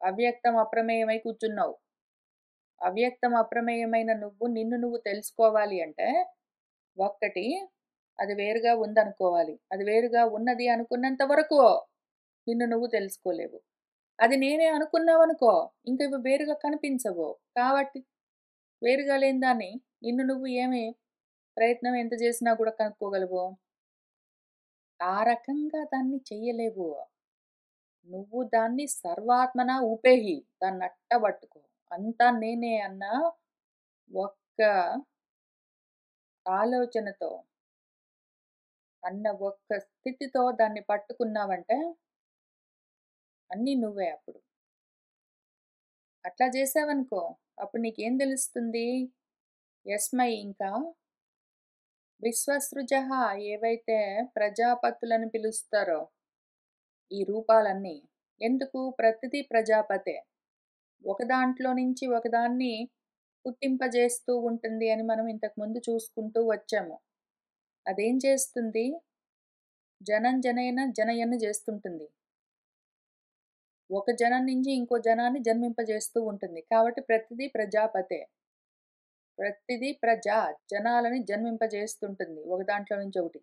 అవ్యక్తం అప్రమేయమై కూర్చున్నావు. అవ్యక్తం అప్రమేయమైన నువ్వు నిన్ను నువ్వు తెలుసుకోవాలి అంటే ఒక్కటి అది వేరుగా ఉందనుకోవాలి. అది వేరుగా ఉన్నది అనుకున్నంత వరకు నిన్ను నువ్వు తెలుసుకోలేవు. అది నేనే అనుకున్నావనుకో, ఇంక ఇవి వేరుగా కనిపించవు. కాబట్టి వేరుగా లేని దాన్ని నిన్ను నువ్వు ఏమి ప్రయత్నం ఎంత చేసినా కూడా కనుక్కోగలవు. ఆ రకంగా దాన్ని చెయ్యలేవు. నువ్వు దాన్ని సర్వాత్మనా ఊపేయి. దాన్నట్ట పట్టుకో. అంతా నేనే అన్న ఒక్క ఆలోచనతో, అన్న ఒక్క స్థితితో దాన్ని పట్టుకున్నావంటే అన్నీ నువ్వే అప్పుడు. అట్లా చేశావనుకో, అప్పుడు నీకేం తెలుస్తుంది? యస్మై ఇంకా విశ్వసృజః ఏవైతే ప్రజాపతులని పిలుస్తారో ఈ రూపాలన్నీ. ఎందుకు? ప్రతిదీ ప్రజాపతే. ఒక దాంట్లో నుంచి ఒకదాన్ని పుట్టింపజేస్తూ ఉంటుంది అని మనం ఇంతకుముందు చూసుకుంటూ వచ్చాము. అదేం చేస్తుంది? జనం జనేన జనయన్ చేస్తుంటుంది. ఒక జనం నుంచి ఇంకో జనాన్ని జన్మింపజేస్తూ ఉంటుంది. కాబట్టి ప్రతిదీ ప్రజాపతే. ప్రతిదీ జనాలని జన్మింపజేస్తుంటుంది. ఒక దాంట్లో నుంచి ఒకటి.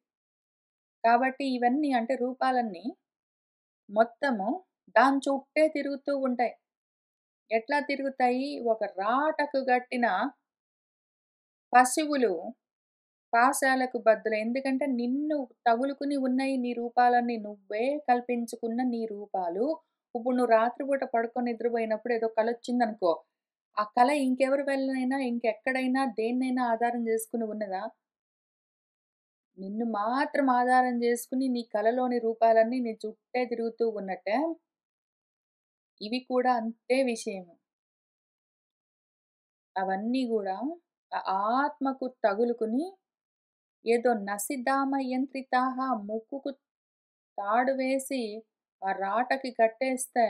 కాబట్టి ఇవన్నీ అంటే రూపాలన్నీ మొత్తము దాని చుట్టే తిరుగుతూ ఉంటాయి. ఎట్లా తిరుగుతాయి? ఒక రాటకు గట్టిన పశువులు పాశాలకు బద్ధులు. ఎందుకంటే నిన్ను తగులుకుని ఉన్నాయి నీ రూపాలన్నీ. నువ్వే కల్పించుకున్న నీ రూపాలు. ఇప్పుడు నువ్వు రాత్రిపూట పడుకొని నిద్రపోయినప్పుడు ఏదో కలొచ్చిందనుకో, ఆ కల ఇంకెవరి వల్లనైనా, ఇంకెక్కడైనా, దేన్నైనా ఆధారం చేసుకొని ఉన్నదా? నిన్ను మాత్రం ఆధారం చేసుకొని నీ కలలోని రూపాలన్నీ నీ చుట్టే తిరుగుతూ ఉన్నట్టే, ఇవి కూడా అంతే విషయము. అవన్నీ గూడా ఆత్మకు తగులుకుని ఏదో నసిదామ యంత్రితాహ ముక్కుకు తాడు వేసి ఆ రాటకి కట్టేస్తే,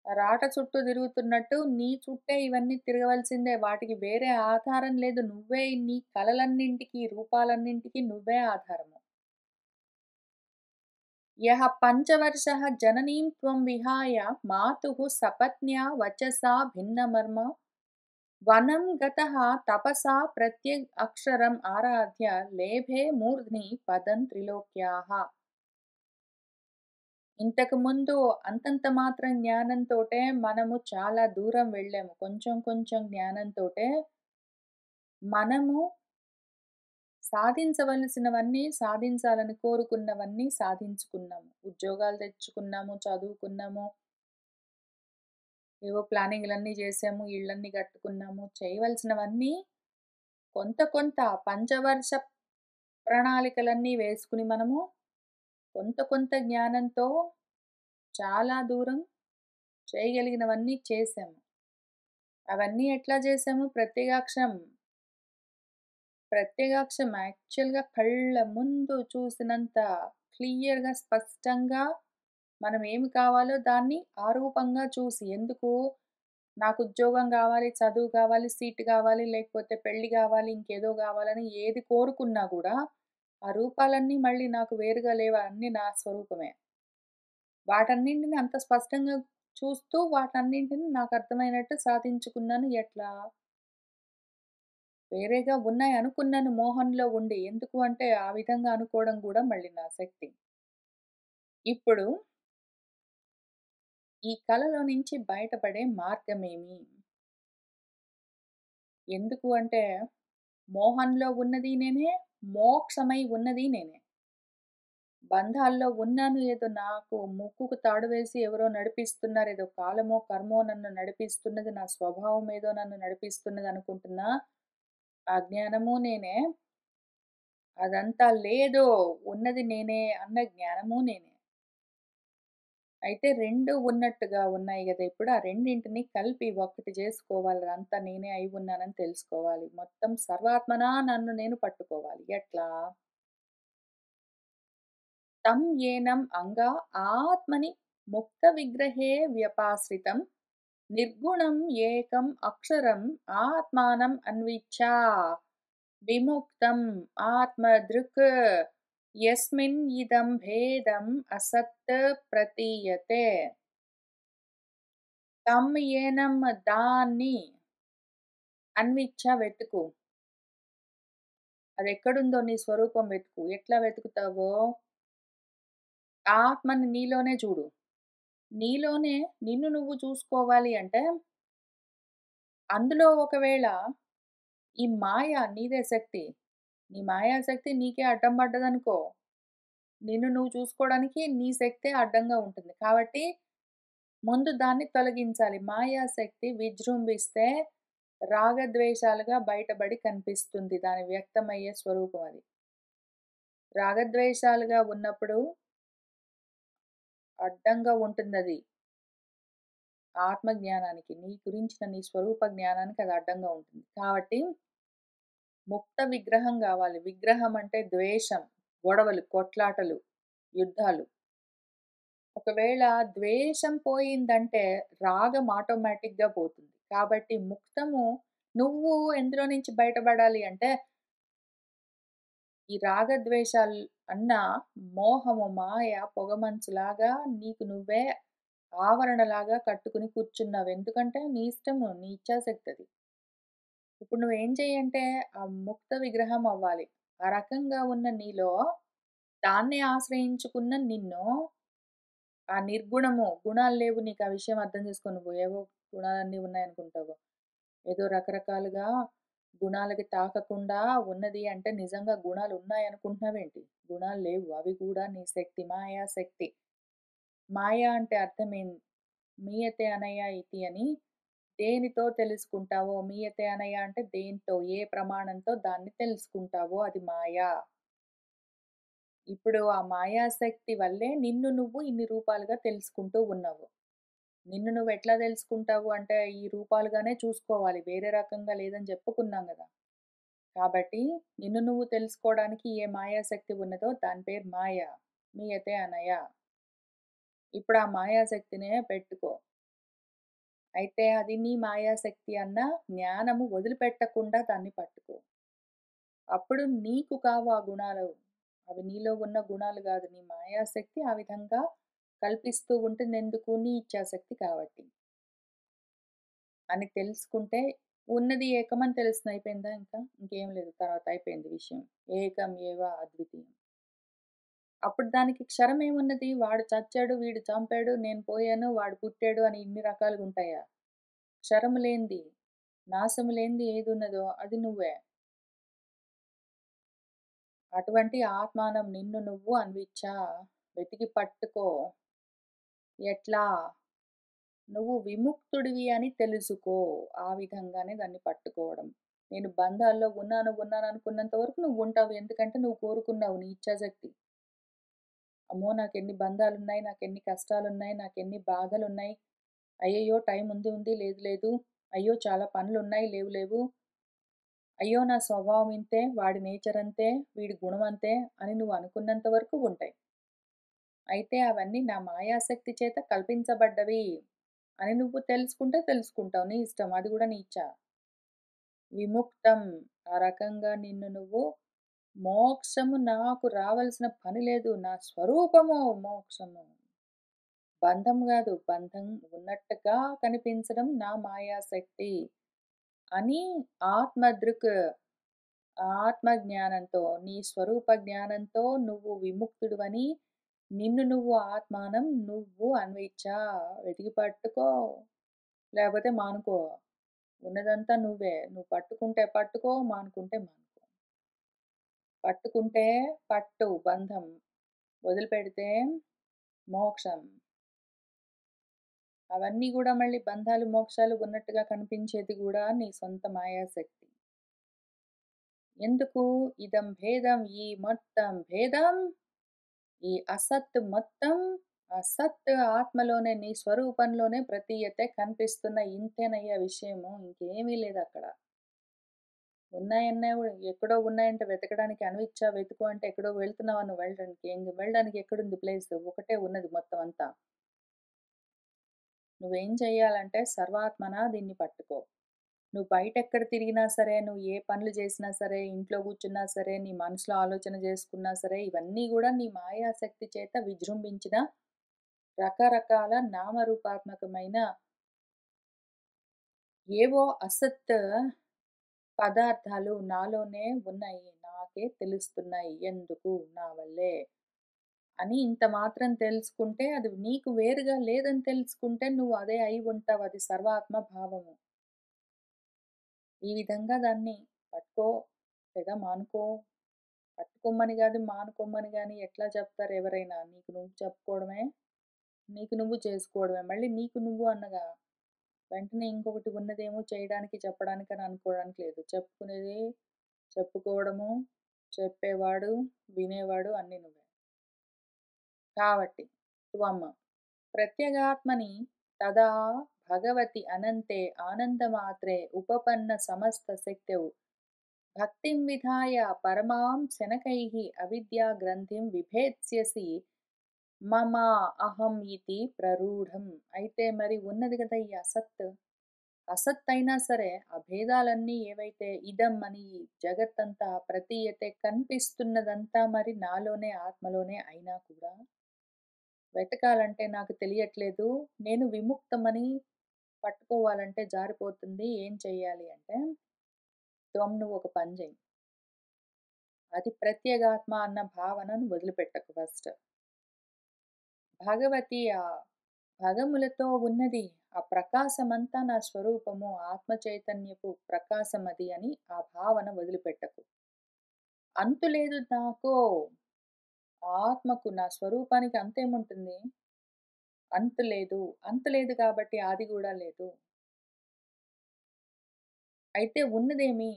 ఆ రాట చుట్టూ తిరుగుతున్నట్టు నీ చుట్టే ఇవన్నీ తిరగవలసిందే. వాటికి వేరే ఆధారం లేదు. నువ్వే నీ కలలన్నింటికి, రూపాలన్నింటికి నువ్వే ఆధారము. యః పంచవర్షః జననీం త్వం విహాయ మాతుః సపత్న్యా వచసా భిన్నమర్మ వనం గతః తపసా అక్షరం ఆరాధ్య లేభే మూర్ధ్ని పదం త్రిలోక్యాః. ఇంతకుముందు అంతంత మాత్రం జ్ఞానంతోటే మనము చాలా దూరం వెళ్ళాము. కొంచెం కొంచెం జ్ఞానంతోటే మనము సాధించవలసినవన్నీ సాధించాలని కోరుకున్నవన్నీ సాధించుకున్నాము. ఉద్యోగాలు తెచ్చుకున్నాము, చదువుకున్నాము, ఏవో ప్లానింగ్‌లన్నీ చేసాము, ఇళ్ళన్నీ కట్టుకున్నాము. చేయవలసినవన్నీ కొంత కొంత పంచవర్ష ప్రణాళికలన్నీ వేసుకుని మనము కొంత కొంత జ్ఞానంతో చాలా దూరం చేయగలిగినవన్నీ చేశాము. అవన్నీ ఎట్లా చేశాము? ప్రత్యేగాక్షం యాక్చువల్‌గా కళ్ళ ముందు చూసినంత క్లియర్‌గా, స్పష్టంగా మనం ఏమి కావాలో దాన్ని ఆరూపంగా చూసి, ఎందుకు నాకు ఉద్యోగం గావాలి, చదువు గావాలి, సీట్ గావాలి, లేకపోతే పెళ్లి గావాలి, ఇంకేదో గావాలని ఏది కోరుకున్నా గూడా, ఆ రూపాలన్నీ మళ్ళీ నాకు వేరుగా లేవా? అన్నీ నా స్వరూపమే. వాటన్నింటిని అంత స్పష్టంగా చూస్తూ వాటన్నింటిని నాకర్థమైనట్టు సాధించుకున్నాను ఎట్లా? వేరేగా ఉన్నాయనుకున్నాను మోహంలో ఉండి. ఎందుకు అంటే, ఆ విధంగా అనుకోవడం గూడా మళ్ళీ నా శక్తి. ఇప్పుడు ఈ కలలో నుంచి బయటపడే మార్గమేమి? ఎందుకు అంటే, మోహంలో ఉన్నది నేనే, మోక్షమై ఉన్నది నేనే. బంధాల్లో ఉన్నాను ఏదో నాకు ముక్కుకు తాడు వేసి ఎవరో నడిపిస్తున్నారు. ఏదో కాలమో, కర్మో నన్ను నడిపిస్తున్నది. నా స్వభావం ఏదో నన్ను నడిపిస్తున్నది అనుకుంటున్నా. అజ్ఞానము నేనే. అదంతా లేదు. ఉన్నది నేనే అన్న జ్ఞానము నేనే. అయితే 2 ఉన్నట్టుగా ఉన్నాయి గదా! ఇప్పుడు ఆ రెండింటిని కలిపి ఒక్కటి జేసుకోవాలి. అంతా నేనే అయి ఉన్నానని తెలుసుకోవాలి. మొత్తం సర్వాత్మనా నన్ను నేను పట్టుకోవాలి. ఎట్లా? తం ఏనం అంగా ఆత్మని ముక్త విగ్రహే వ్యపాశ్రితం నిర్గుణం ఏకం అక్షరం ఆత్మానం అన్విచ్చా విముక్తం ఆత్మదృక్ యస్మిన్ ఇదం భేదం అసత్ ప్రతీయతే. తమ్ ఏనం దాన్ని అన్విచ్చ వెతుకు. అదెక్కడుందో నీ స్వరూపం వెతుకు. ఎట్లా వెతుకుతావో ఆత్మని నీలోనే చూడు. నీలోనే నిన్ను నువ్వు చూసుకోవాలి అంటే, అందులో ఒకవేళ ఈ మాయ నీదే శక్తి. నీ మాయాశక్తి నీకే అడ్డం పడ్డదనుకో, నిన్ను నువ్వు చూసుకోవడానికి నీ శక్తే అడ్డంగా ఉంటుంది. కాబట్టి ముందు దాన్ని తొలగించాలి. మాయాశక్తి విజృంభిస్తే రాగద్వేషాలుగా బయటబడి కనిపిస్తుంది. దాని వ్యక్తమయ్యే స్వరూపం అది. రాగద్వేషాలుగా ఉన్నప్పుడు అడ్డంగా ఉంటుందది. ఆత్మజ్ఞానానికి, నీ గురించిన నీ స్వరూప జ్ఞానానికి అది అడ్డంగా ఉంటుంది. కాబట్టి ముక్త విగ్రహం గావాలి. విగ్రహం అంటే ద్వేషం, గొడవలు, కొట్లాటలు, యుద్ధాలు. ఒకవేళ ద్వేషం పోయిందంటే రాగం ఆటోమేటిక్‌గా పోతుంది. కాబట్టి ముక్తము నువ్వు ఎందులో నుంచి బయటపడాలి అంటే, ఈ రాగద్వేషాలు అన్న మోహము, మాయ పొగమంచులాగా నీకు నువ్వే ఆవరణలాగా కట్టుకొని కూర్చున్నావు. ఎందుకంటే నీ ఇష్టము, నీ ఇచ్ఛాశక్తి అది. ఇప్పుడు నువ్వేం చెయ్యంటే ఆ ముక్త విగ్రహం అవ్వాలి. ఆ రకంగా ఉన్న నీలో దాన్నే ఆశ్రయించుకున్న నిన్ను ఆ నిర్గుణము, గుణాలు లేవు నీకు ఆ విషయం అర్థం చేసుకో నువ్వు. ఏవో గుణాలన్నీ ఉన్నాయనుకుంటావు. ఏదో రకరకాలుగా గుణాలకి తాకకుండా ఉన్నది అంటే నిజంగా గుణాలు ఉన్నాయనుకుంటున్నావేంటి? గుణాలు లేవు. అవి కూడా నీ శక్తి, మాయాశక్తి. మాయ అంటే అర్థమేం మీయతే అనయ ఇతి అని దేనితో తెలుసుకుంటావో, మీయతే అనయ అంటే దేనితో, ఏ ప్రమాణంతో దాన్ని తెలుసుకుంటావో అది మాయ. ఇప్పుడు ఆ మాయాశక్తి వల్లే నిన్ను నువ్వు ఇన్ని రూపాలుగా తెలుసుకుంటూ ఉన్నావు. నిన్ను నువ్వెట్లా తెలుసుకుంటావు అంటే, ఈ రూపాలుగానే చూసుకోవాలి. వేరే రకంగా లేదని చెప్పుకున్నాం గదా! కాబట్టి నిన్ను నువ్వు తెలుసుకోవడానికి ఏ మాయాశక్తి ఉన్నదో దాని పేరు మాయ. మీయతే అనయ. ఇప్పుడు ఆ మాయాశక్తినే పెట్టుకో. అయితే అది నీ మాయాశక్తి అన్న జ్ఞానము వదిలిపెట్టకుండా దాన్ని పట్టుకో. అప్పుడు నీకు కావు ఆ గుణాలు. అవి నీలో ఉన్న గుణాలు గాదు. నీ మాయాశక్తి ఆ విధంగా కల్పిస్తూ ఉంటుందెందుకు? నీ ఇచ్ఛాశక్తి కాబట్టి. అని తెలుసుకుంటే ఉన్నది ఏకమని తెలుస్తుంది. అయిపోయిందా ఇంకా? ఇంకేం లేదు. తర్వాత అయిపోయింది విషయం. ఏకం ఏవ అద్వితీయం. అప్పుడు దానికి క్షరమేమున్నది? వాడు చచ్చాడు, వీడు చంపాడు, నేను పోయాను, వాడు పుట్టాడు అని ఇన్ని రకాలుగుంటాయా? క్షరము లేనిది, నాశము లేనిది ఏదున్నదో అది నువ్వే. అటువంటి ఆత్మానం నిన్ను నువ్వు అన్విచ్చా. వెతికి పట్టుకో. ఎట్లా? నువ్వు విముక్తుడివి అని తెలుసుకో. ఆ విధంగానే దాన్ని పట్టుకోవడం. నేను బంధాల్లో ఉన్నాననుకున్నంత వరకు నువ్వుంటావు. ఎందుకంటే నువ్వు కోరుకున్నావు నీ ఇచ్ఛాశక్తి. అమ్మో! నాకెన్ని బంధాలున్నాయి, నాకెన్ని కష్టాలున్నాయి, నాకెన్ని బాధలున్నాయి. అయ్యయ్యో! టైం ఉంది, లేదు లేదు. అయ్యో! చాలా పనులున్నాయి, లేవు. అయ్యో! నా స్వభావం ఇంతే, వాడి నేచర్ అంతే, వీడి గుణం అంతే అని నువ్వు అనుకున్నంత వరకు ఉంటాయి. అయితే అవన్నీ నా మాయాశక్తి చేత కల్పించబడ్డవి అని నువ్వు తెలుసుకుంటే తెలుసుకుంటావు. నీ ఇష్టం. అది గూడా నీ ఇచ్చ. విముక్తం. ఆ రకంగా నిన్ను నువ్వు మోక్షము నాకు రావాల్సిన పని లేదు. నా స్వరూపము మోక్షము. బంధం గాదు. బంధం ఉన్నట్టుగా కనిపించడం నా మాయాశక్తి అని ఆత్మదృక్ ఆత్మ జ్ఞానంతో, నీ స్వరూప జ్ఞానంతో నువ్వు విముక్తుడివని నిన్ను నువ్వు ఆత్మానం నువ్వు అన్విచ్చా. వెతికి పట్టుకో. లేపోతే మానుకో. ఉన్నదంతా నువ్వే. నువ్వు పట్టుకుంటే పట్టుకో, మానుకుంటే మానుకో. పట్టుకుంటే పట్టు బంధం. వదిలిపెడితే మోక్షం. అవన్నీ గూడా మళ్ళీ బంధాలు, మోక్షాలు ఉన్నట్టుగా కనిపించేది గూడా నీ సొంత మాయాశక్తి. ఎందుకు? ఇదం భేదం ఈ మొత్తం భేదం ఈ అసత్ మొత్తం అసత్ ఆత్మలోనే నీ స్వరూపంలోనే ప్రతీయతే కనిపిస్తున్న ఇంతేనయ్యా విషయము. ఇంకేమీ లేదక్కడ. ఉన్నాయన్నావు ఎక్కడో ఉన్నాయంటే వెతకడానికి అన్విచ్చా వెతుకు అంటే ఎక్కడో వెళ్తున్నావా నువ్వు వెళ్ళడానికి? వెళ్ళడానికి ఎక్కడుంది ప్లేసు? ఒకటే ఉన్నది మొత్తం అంతా. నువ్వేం చెయ్యాలంటే సర్వాత్మన దీన్ని పట్టుకో. నువ్వు బయటెక్కడ తిరిగినా సరే, నువ్వు ఏ పనులు చేసినా సరే, ఇంట్లో కూర్చున్నా సరే, నీ మనసులో ఆలోచన చేసుకున్నా సరే, ఇవన్నీ గూడా నీ మాయాశక్తి చేత విజృంభించిన రకరకాల నామరూపాత్మకమైన ఏవో అసత్ పదార్థాలు నాలోనే ఉన్నాయి. నాకే తెలుస్తున్నాయి. ఎందుకు? నా వల్లే. అని ఇంత మాత్రం తెలుసుకుంటే అది నీకు వేరుగా లేదని తెలుసుకుంటే నువ్వు అదే అయి ఉంటావు. అది సర్వాత్మ భావము. ఈ విధంగా దాన్ని పట్టుకో లేదా మానుకో. పట్టుకోమని గాదు, మానుకోమని గాని ఎట్లా చెప్తారు ఎవరైనా? నీకు నువ్వు చెప్పుకోవడమే, నీకు నువ్వు చేసుకోవడమే. మళ్ళీ నీకు నువ్వు అనగా వెంటనే ఇంకొకటి ఉన్నదేమో చేయడానికి, చెప్పడానికని అనుకోవడానికి లేదు. చెప్పుకునేది చెప్పుకోవడము, చెప్పేవాడు, వినేవాడు అన్నీ నువ్వే. కాబట్టి త్వం ప్రత్యేగాత్మని తదా భగవతి అనంతే ఆనందమాత్రే ఉపపన్న సమస్త శక్తౌ భక్తిం విధాయ పరమాం శనకైః అవిద్యాగ్రంథిం విభేత్స్యసి మమ అహం ఇతి ప్రరూఢం. అయితే మరి ఉన్నది కదా ఈ అసత్. అసత్ అయినా సరే ఆ భేదాలన్నీ ఏవైతే ఇదం అని ఈ జగత్తంతా ప్రతీయతే కనిపిస్తున్నదంతా మరి నాలోనే ఆత్మలోనే అయినా కూడా వెతకాలంటే నాకు తెలియట్లేదు. నేను విముక్తమని పట్టుకోవాలంటే జారిపోతుంది. ఏం చెయ్యాలి అంటే, నువ్వు ఒక పని చెయి. అది ప్రత్యేగాత్మ అన్న భావనను వదిలిపెట్టకు ఫస్ట్. భగవతి భగములతో ఉన్నది. ఆ ప్రకాశమంతా నా స్వరూపము. ఆత్మ చైతన్యపు ప్రకాశమది అని ఆ భావన వదిలిపెట్టకు. అంతు లేదు నాకో ఆత్మకు నా స్వరూపానికి అంతేముంటుంది? అంతు లేదు. అంతు లేదు కాబట్టి ఆది గూడా లేదు. అయితే ఉన్నదేమి?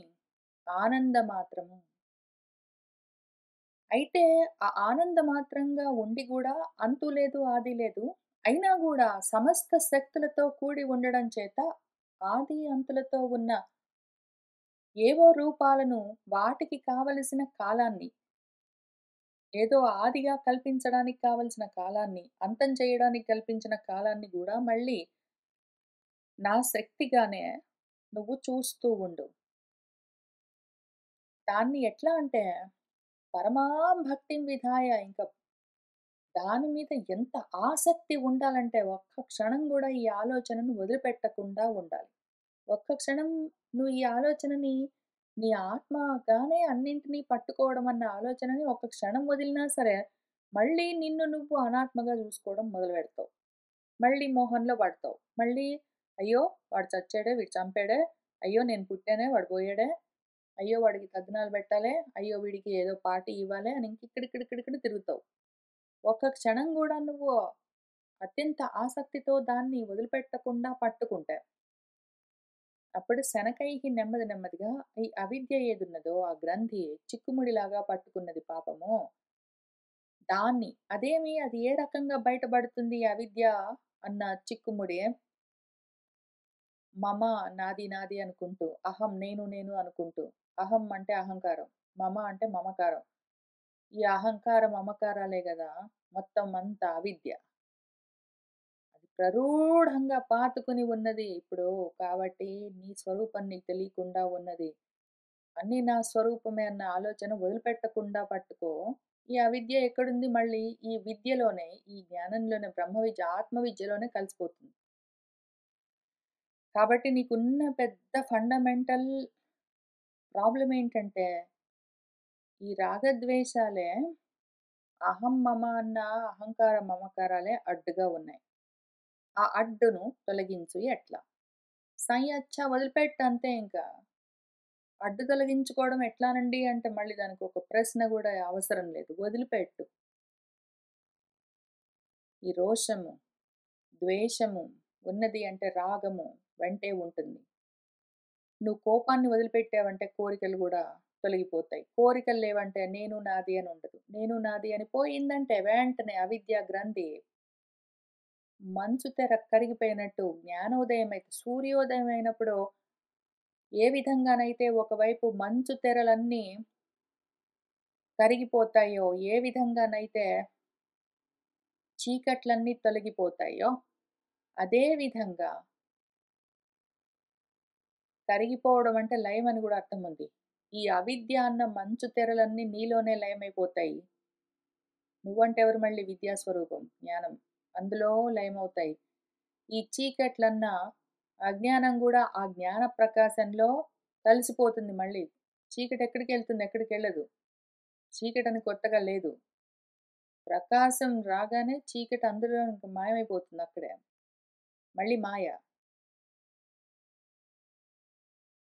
ఆనంద మాత్రము. అయితే ఆ ఆనంద మాత్రంగా ఉండి గూడా అంతు లేదు, ఆది లేదు. అయినా గూడా సమస్త శక్తులతో కూడి ఉండడం చేత ఆది అంతులతో ఉన్న ఏవో రూపాలను వాటికి కావలసిన కాలాన్ని, ఏదో ఆదిగా కల్పించడానికి కావలసిన కాలాన్ని, అంతం చేయడానికి కల్పించిన కాలాన్ని గూడా మళ్ళీ నా శక్తిగానే నువ్వు చూస్తూ ఉండు. దాన్ని ఎట్లా అంటే పరమాం భక్తిం విధాయ ఇంక దాని మీద ఎంత ఆసక్తి ఉండాలంటే ఒక్క క్షణం గూడా ఈ ఆలోచనను వదిలిపెట్టకుండా ఉండాలి. ఒక్క క్షణం నువ్వు ఈ ఆలోచనని నీ ఆత్మగానే అన్నింటిని పట్టుకోవడం అన్న ఆలోచనని ఒక్క క్షణం వదిలినా సరే, మళ్ళీ నిన్ను నువ్వు అనాత్మగా జూసుకోవడం మొదలుపెడతావు. మళ్ళీ మోహంలో పడతావు. మళ్ళీ అయ్యో! వాడు చచ్చాడే, వీడు చంపాడే, అయ్యో! నేను పుట్టానే, వాడు పోయాడే, అయ్యో! వాడికి తద్దినాలు పెట్టాలే, అయ్యో! వీడికి ఏదో పార్టీ ఇవ్వాలే అని ఇంక ఇక్కడిక్కడ తిరుగుతావు. ఒక్క క్షణం గూడా నువ్వు అత్యంత ఆసక్తితో దాన్ని వదిలిపెట్టకుండా పట్టుకుంటే, అప్పుడు శనకైకి నెమ్మది నెమ్మదిగా ఈ అవిద్య ఏదున్నదో ఆ గ్రంథి చిక్కుముడిలాగా పట్టుకున్నది పాపము. దాన్ని అది ఏ రకంగా బయటపడుతుంది ఈ అవిద్య అన్న చిక్కుముడి? మమ నాది నాది అనుకుంటూ, అహం నేను నేను అనుకుంటూ, అహం అంటే అహంకారం, మమ అంటే మమకారం. ఈ అహంకార మమకారాలే గదా! మొత్తం అంతా అవిద్య. అది ప్రరూఢంగా పాతుకొని ఉన్నది ఇప్పుడు. కాబట్టి నీ స్వరూపం నీకు తెలియకుండా ఉన్నది. అన్నీ నా స్వరూపమే అన్న ఆలోచన వదిలిపెట్టకుండా పట్టుకో. ఈ అవిద్య ఎక్కడుంది మళ్ళీ? ఈ విద్యలోనే, ఈ జ్ఞానంలోనే బ్రహ్మ విద్య, ఆత్మ విద్యలోనే కలిసిపోతుంది. కాబట్టి నీకున్న పెద్ద ఫండమెంటల్ ప్రాబ్లమ్ ఏంటంటే, ఈ రాగద్వేషాలే అహం, మమ అన్న అహంకార మమకారాలే అడ్డుగా ఉన్నాయి. ఆ అడ్డును తొలగించు ఎట్లా? అచ్చా వదిలిపెట్టు అంతే ఇంకా. అడ్డు తొలగించుకోవడం ఎట్లానండి అంటే మళ్ళీ దానికొక ప్రశ్న గూడా అవసరం లేదు. వదిలిపెట్టు. ఈ రోషము, ద్వేషము ఉన్నది అంటే రాగము వెంటే ఉంటుంది. నువ్వు కోపాన్ని వదిలిపెట్టావంటే కోరికలు గూడా తొలగిపోతాయి. కోరికలు లేవంటే నేను నాది అని ఉండదు. నేను నాది అని పోయిందంటే వెంటనే అవిద్య గ్రంథి మంచు తెర కరిగిపోయినట్టు జ్ఞానోదయం అయితే సూర్యోదయం అయినప్పుడు ఏ విధంగానైతే ఒకవైపు మంచు తెరలన్నీ కరిగిపోతాయో, ఏ విధంగానైతే చీకట్లన్నీ తొలగిపోతాయో, అదే విధంగా కరిగిపోవడం అంటే లయం అని గూడా అర్థం ఉంది. ఈ అవిద్య అన్న మంచు తెరలన్నీ నీలోనే లయమైపోతాయి. నువ్వంటే ఎవరు మళ్ళీ విద్యా స్వరూపం, జ్ఞానం. అందులో లయమవుతాయి. ఈ చీకట్లన్న అజ్ఞానం గూడా ఆ జ్ఞాన ప్రకాశంలో కలిసిపోతుంది మళ్ళీ. చీకటెక్కడికెళ్తుంది? ఎక్కడికెళ్ళదు. చీకటని కొత్తగా లేదు. ప్రకాశం రాగానే చీకటి అందులో ఇంక మాయమైపోతుంది అక్కడే. మళ్ళీ మాయ.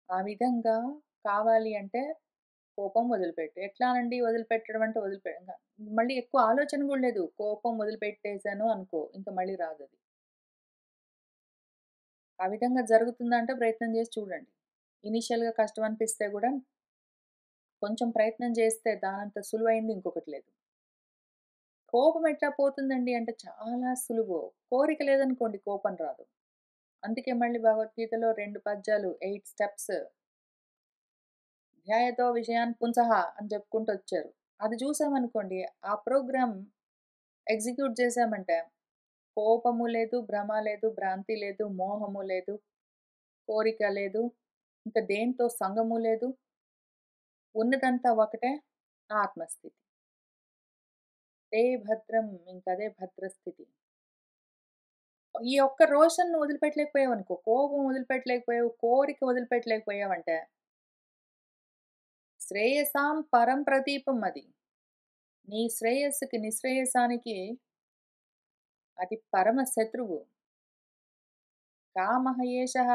ఆ విధంగా కావాలి అంటే కోపం వదిలిపెట్టు. ఎట్లానండి వదిలిపెట్టడం అంటే మళ్ళీ ఎక్కువ ఆలోచన గూడా లేదు. కోపం వదిలిపెట్టేసాను అనుకో, ఇంక మళ్ళీ రాదది. ఆ విధంగా జరుగుతుందా అంటే ప్రయత్నం చేసి చూడండి. ఇనీషియల్‌గా కష్టం అనిపిస్తే గూడా కొంచెం ప్రయత్నం చేస్తే దానంత సులువైంది ఇంకొకటి లేదు. కోపం ఎట్లా పోతుందండి అంటే చాలా సులువు. కోరిక లేదనుకోండి కోపం రాదు. అందుకే మళ్ళీ భగవద్గీతలో 2 పద్యాలు 8 స్టెప్స్ ధ్యాయతో విషయాన్ పుంసః అని చెప్పుకుంటూ వచ్చారు. అది చూసామనుకోండి, ఆ ప్రోగ్రామ్ ఎగ్జిక్యూట్ చేశామంటే కోపము లేదు, భ్రమ లేదు, భ్రాంతి లేదు, మోహము లేదు, కోరిక లేదు, ఇంక దేనితో సంగము లేదు. ఉన్నదంతా ఒకటే ఆత్మస్థితి. అదే భద్రం ఇంకదే భద్రస్థితి. ఈ ఒక్క రోషన్ నువ్వు వదిలిపెట్టలేకపోయావనుకో, కోపం వదిలిపెట్టలేకపోయావు, కోరిక వదిలిపెట్టలేకపోయావంటే, శ్రేయసాం పరం ప్రదీపం అది. నీ శ్రేయస్సుకి, నిశ్రేయసానికి అది పరమ శత్రువు. కామః ఏషః,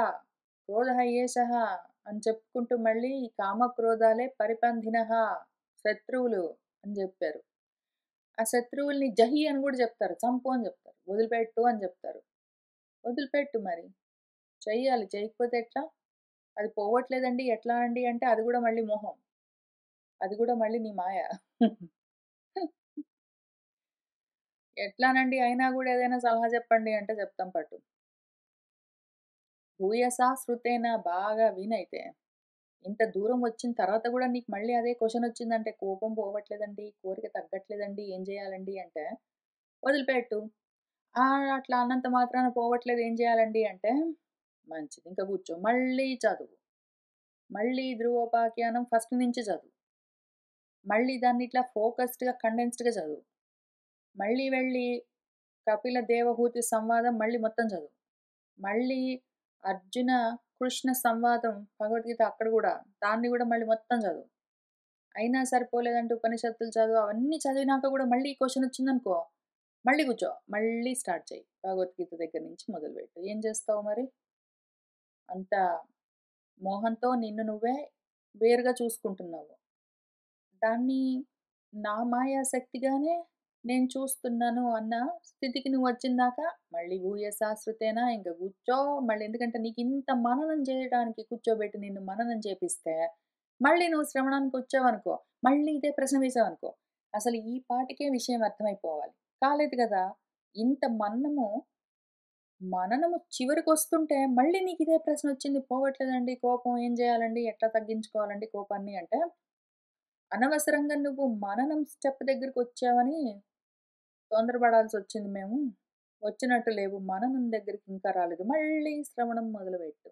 క్రోధః ఏషః అని చెప్పుకుంటూ మళ్ళీ ఈ కామక్రోధాలే పరిపంధినః శత్రువులు అని జెప్పారు. ఆ శత్రువుల్ని జహి అని గూడా జెప్తారు. చంపు అని జెప్తారు. వదిలిపెట్టు అని జెప్తారు. వదిలిపెట్టు మరి. చెయ్యాలి. చేయకపోతే ఎట్లా? అది పోవట్లేదండి ఎట్లా అండి అంటే అది గూడా మళ్ళీ మోహం. అది గూడా మళ్ళీ నీ మాయ. ఎట్లానండి అయినా గూడా ఏదైనా సలహా జెప్పండి అంటే చెప్తాం పట్టు. భూయసా శృతేన బాగా వినైతే. ఇంత దూరం వచ్చిన తర్వాత గూడా నీకు మళ్ళీ అదే క్వెషనొచ్చిందంటే, కోపం పోవట్లేదండి, కోరిక తగ్గట్లేదండి, ఏం జేయాలండి అంటే, వదిలిపెట్టు. అట్లా అన్నంత మాత్రాన పోవట్లేదు ఏం జేయాలండి అంటే, మంచిది. ఇంక కూర్చో. మళ్ళీ చదువు. మళ్ళీ ధ్రువోపాఖ్యానం ఫస్ట్ నుంచి చదువు. మళ్ళీ దాన్నిట్లా ఫోకస్డ్‌గా, కండెన్స్డ్‌గా చదువు. మళ్ళీ వెళ్ళి కపిల దేవహూతి సంవాదం మళ్ళీ మొత్తం చదువు. మళ్ళీ అర్జున, కృష్ణ సంవాదం భగవద్గీత అక్కడ గూడా, దాన్ని గూడా మళ్ళీ మొత్తం చదువు. అయినా సరిపోలేదంటే ఉపనిషత్తులు చదువు. అవన్నీ చదివినాక గూడా మళ్ళీ ఈ క్వెషనొచ్చిందనుకో, మళ్ళీ కూర్చో. మళ్ళీ స్టార్ట్ చెయ్యి. భగవద్గీత దగ్గర నుంచి మొదలుపెట్టు. ఏం చేస్తావు మరి? అంత మోహంతో నిన్ను నువ్వే వేరుగా చూసుకుంటున్నావు. దాన్ని నా మాయాశక్తిగానే నేను చూస్తున్నాను అన్న స్థితికి నువ్వొచ్చిందాక మళ్ళీ భూయశాశ్రుతేనా ఇంక కూర్చో. మళ్ళీ ఎందుకంటే నీకింత మననం జేయడానికి కూర్చోబెట్టి నిన్ను మననం చేపిస్తే, మళ్ళీ నువ్వు శ్రవణానికొచ్చావనుకో, మళ్ళీ ఇదే ప్రశ్న వేసావనుకో, అసలు ఈ పాటికే విషయం అర్థమైపోవాలి. కాలేదు గదా! ఇంత మననము చివరికొస్తుంటే మళ్ళీ నీకిదే ప్రశ్నొచ్చింది. పోవట్లేదండి కోపం ఏం జేయాలండి? ఎట్లా తగ్గించుకోవాలండి కోపాన్ని అంటే అనవసరంగా నువ్వు మననం స్టెప్ దగ్గరికొచ్చావని తొందరపడాల్సొచ్చింది మేము. వచ్చినట్టు లేవు. మననం దగ్గరికి ఇంకా రాలేదు. మళ్ళీ శ్రవణం మొదలుపెట్టు.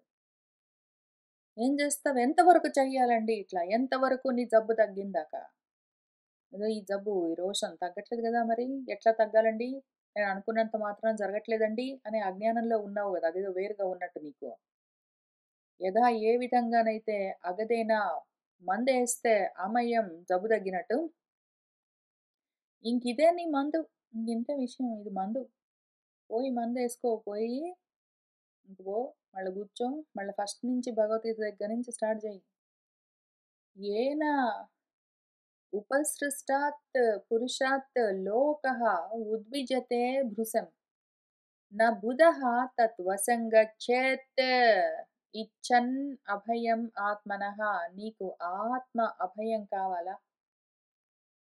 ఏం చేస్తావు? ఎంతవరకు చెయ్యాలండి ఇట్లా? ఎంతవరకు నీ జబ్బు తగ్గిందాకా? ఏదో ఈ జబ్బు, ఈ రోషన్ తగ్గట్లేదు గదా మరి! ఎట్లా తగ్గాలండి? నేను అనుకున్నంత మాత్రాన జరగట్లేదండి అనే అజ్ఞానంలో ఉన్నావు గదా! అదేదో వేరుగా ఉన్నట్టు నీకు. ఏ విధంగానైతే అగదేనా మందేస్తే అమయం జబ్బు తగ్గినట్టు ఇంకిదే నీ మందు. ఇంకింతే విషయం. ఇది మందు. పోయి మందేసుకో. పోయి ఇంక పో. మళ్ళా కూర్చో. మళ్ళా ఫస్ట్ నుంచి భగవద్గీత దగ్గర నుంచి స్టార్ట్ చెయ్యి. ఏన ఉపసృష్టాత్ పురుషాత్ లోకః ఉద్విజతే భృశం. న బుధః తద్వశంగచ్చేత్. ఇచ్చన్ అభయం ఆత్మనః. నీకు ఆత్మ అభయం కావాలా?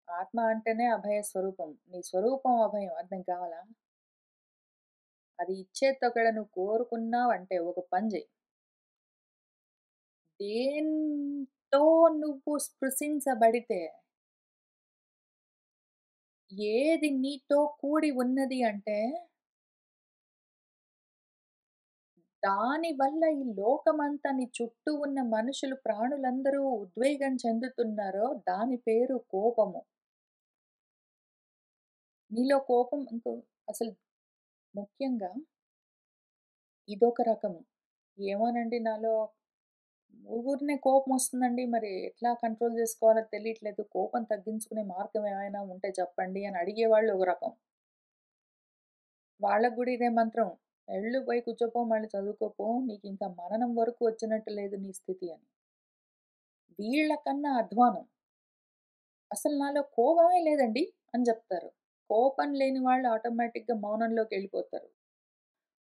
ఆత్మ అంటేనే అభయ స్వరూపం. నీ స్వరూపం అభయం. అది నీకు కావాలా? అది ఇచ్చేదొకవేళ నువ్వు కోరుకున్నావంటే ఒక పని జెయి. దేనితో నువ్వు స్పృశించబడితే, ఏది నీతో కూడి ఉన్నది అంటే, దాని వల్ల ఈ లోకమంతా నీ చుట్టూ ఉన్న మనుషులు, ప్రాణులందరూ ఉద్వేగం చెందుతున్నారో దాని పేరు కోపము. నీలో కోపం అసలు ముఖ్యంగా ఇదొక రకము. ఏమోనండి నాలో ఊరినే కోపమొస్తుందండి. మరి ఎట్లా కంట్రోల్ జేసుకోవాలో తెలియట్లేదు. కోపం తగ్గించుకునే మార్గం ఏమైనా ఉంటే చెప్పండి అని అడిగేవాళ్ళు ఒక రకం. వాళ్ళకి గూడా ఇదే మంత్రం. "ఎళ్ళు పోయి కూర్చోపో, మళ్ళీ చదువుకోపో. నీకింకా మరణం వరకు వచ్చినట్టు లేదు నీ స్థితి" అని. వీళ్ళకన్నా అధ్వానం. "అసలు నాలో కోపమే లేదండి" అని జెప్తారు. కోపం లేని వాళ్ళు ఆటోమేటిక్‌గా మౌనంలోకెళ్ళిపోతారు.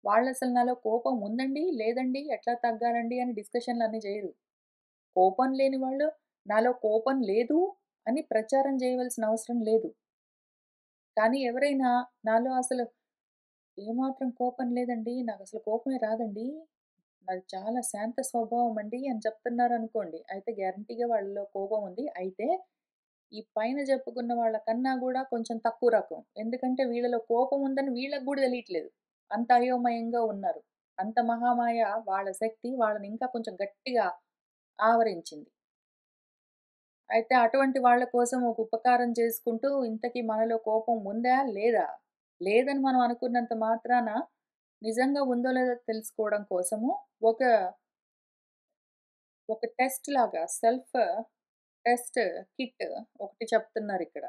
వాళ్ళసలు నాలో కోపం ఉందండి, లేదండి, ఎట్లా తగ్గాలండి అని డిస్కషన్‌లన్నీ జేయరు. కోపం లేని వాళ్ళు నాలో కోపం లేదు అని ప్రచారం చేయవలసిన అవసరం లేదు. కానీ ఎవరైనా నాలో అసలు ఏమాత్రం కోపం లేదండి, నాకసలు కోపమే రాదండి, నాది చాలా శాంత స్వభావం అండి అని చెప్తున్నారనుకోండి. అయితే గ్యారంటీగా వాళ్ళలో కోపం ఉంది. అయితే ఈ పైన చెప్పుకున్న వాళ్ళకన్నా గూడా కొంచెం తక్కువ రకం. ఎందుకంటే వీళ్ళలో కోపం ఉందని వీళ్ళకి గూడా తెలియట్లేదు. అంత అయోమయంగా ఉన్నారు. అంత మహామాయ వాళ్ళ శక్తి వాళ్ళని ఇంకా కొంచెం గట్టిగా ఆవరించింది. అయితే అటువంటి వాళ్ళ కోసం ఒక ఉపకారం చేసుకుంటూ, ఇంతకీ మనలో కోపం ఉందా? లేదా? లేదని మనం అనుకున్నంత మాత్రాన నిజంగా ఉందో లేదో తెలుసుకోవడం కోసము ఒక, ఒక టెస్ట్ లాగా సెల్ఫ్ టెస్ట్ కిట్ ఒకటి చెప్తున్నారిక్కడ.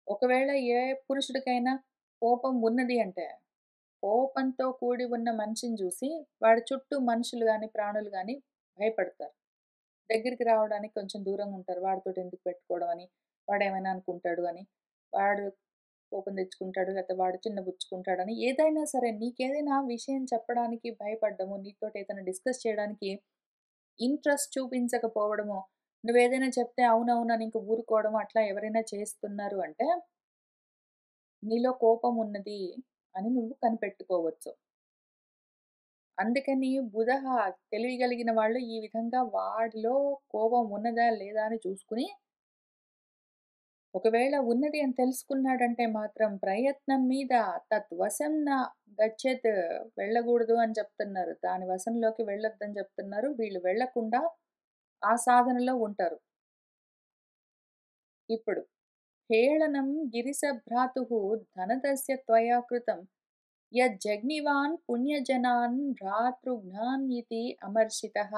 ఒకవేళ ఏ పురుషుడికైనా కోపం ఉన్నది అంటే, కోపంతో కూడి ఉన్న మనిషిని జూసి వాడి చుట్టూ మనుషులు గాని, ప్రాణులు గాని భయపడతారు. దగ్గరికి రావడానికి కొంచెం దూరంగుంటారు. వాడితోటి ఎందుకు పెట్టుకోవడం అని, వాడేమైనా అనుకుంటాడు అని, వాడు కోపం తెచ్చుకుంటాడు, లేతే వాడు చిన్నబుచ్చుకుంటాడని, ఏదైనా సరే నీకేదైనా విషయం చెప్పడానికి భయపడ్డము, నీతోటి ఏదైనా డిస్కస్ చేయడానికి ఇంట్రెస్ట్ చూపించకపోవడము, నువ్వేదైనా చెప్తే అవునవునని ఇంక ఊరుకోవడం అట్లా ఎవరైనా చేస్తున్నారు అంటే, నీలో కోపం ఉన్నది అని నువ్వు కనిపెట్టుకోవచ్చు. అందుకని బుధహ తెలియగలిగిన వాళ్ళు ఈ విధంగా వాడిలో కోపం ఉన్నదా లేదా అని చూసుకొని, ఒకవేళ ఉన్నది అని తెలుసుకున్నాడంటే మాత్రం ప్రయత్నం మీద తద్వశం న గచ్చెత్ వెళ్ళగూడదు అని చెప్తున్నారు. దాని వశంలోకి వెళ్ళొద్దని చెప్తున్నారు. వీళ్ళు వెళ్ళకుండా ఆ సాధనలో ఉంటారు. ఇప్పుడు హేళనం గిరిశభ్రాతుః ధనదస్య త్వయా కృతం యజ్జగ్నివాన్ పుణ్యజనాన్ భ్రాతృఘ్నాన్ ఇతి అమర్షితః.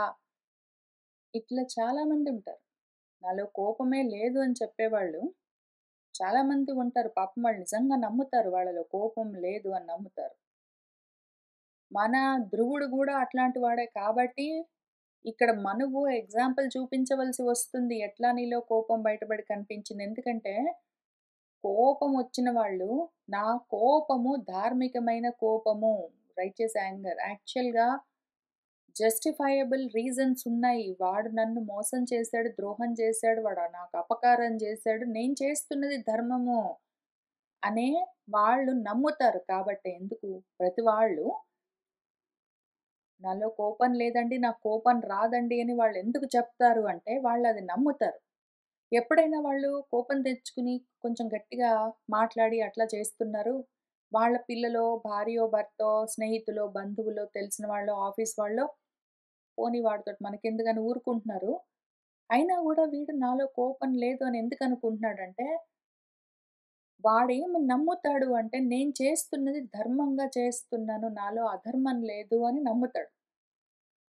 ఇట్లా చాలామందుంటారు. నాలో కోపమే లేదు అని చెప్పేవాళ్ళు చాలామంది ఉంటారు. పాపం వాళ్ళు నిజంగా నమ్ముతారు. వాళ్ళలో కోపం లేదు అని నమ్ముతారు. మన ధ్రువుడు గూడా అట్లాంటి వాడే కాబట్టి, ఇక్కడ మనువు ఎగ్జాంపుల్ చూపించవలసి వస్తుంది. ఎట్లా నీలో కోపం బయటపడి కనిపించింది. ఎందుకంటే, కోపమొచ్చిన వాళ్ళు, నా కోపము ధార్మికమైన కోపము, రైచియస్ యాంగర్. యాక్చువల్‌గా జస్టిఫైయబుల్ రీజన్స్ ఉన్నాయి. వాడు నన్ను మోసం చేశాడు, ద్రోహం చేశాడు, వాడు నాకు అపకారం చేశాడు. నేను చేస్తున్నది ధర్మము అనే వాళ్ళు నమ్ముతారు. కాబట్టి ఎందుకు ప్రతి వాళ్ళు నాలో కోపం లేదండి, నాకు కోపం రాదండి అని వాళ్ళెందుకు చెప్తారు అంటే వాళ్ళది నమ్ముతారు. ఎప్పుడైనా వాళ్ళు కోపం తెచ్చుకుని కొంచెం గట్టిగా మాట్లాడి అట్లా చేస్తున్నారు. వాళ్ళ పిల్లలో, భార్యో, భర్తో, స్నేహితులో, బంధువులో, తెలిసిన వాళ్ళో, ఆఫీస్ వాళ్ళో పోనీ వాడితోటి మనకెందుకని ఊరుకుంటున్నారు. అయినా గూడా వీడు నాలో కోపం లేదు అని ఎందుకనుకుంటున్నాడంటే, వాడేమి నమ్ముతాడు అంటే నేను చేస్తున్నది ధర్మంగా చేస్తున్నాను. నాలో అధర్మం లేదు అని నమ్ముతాడు.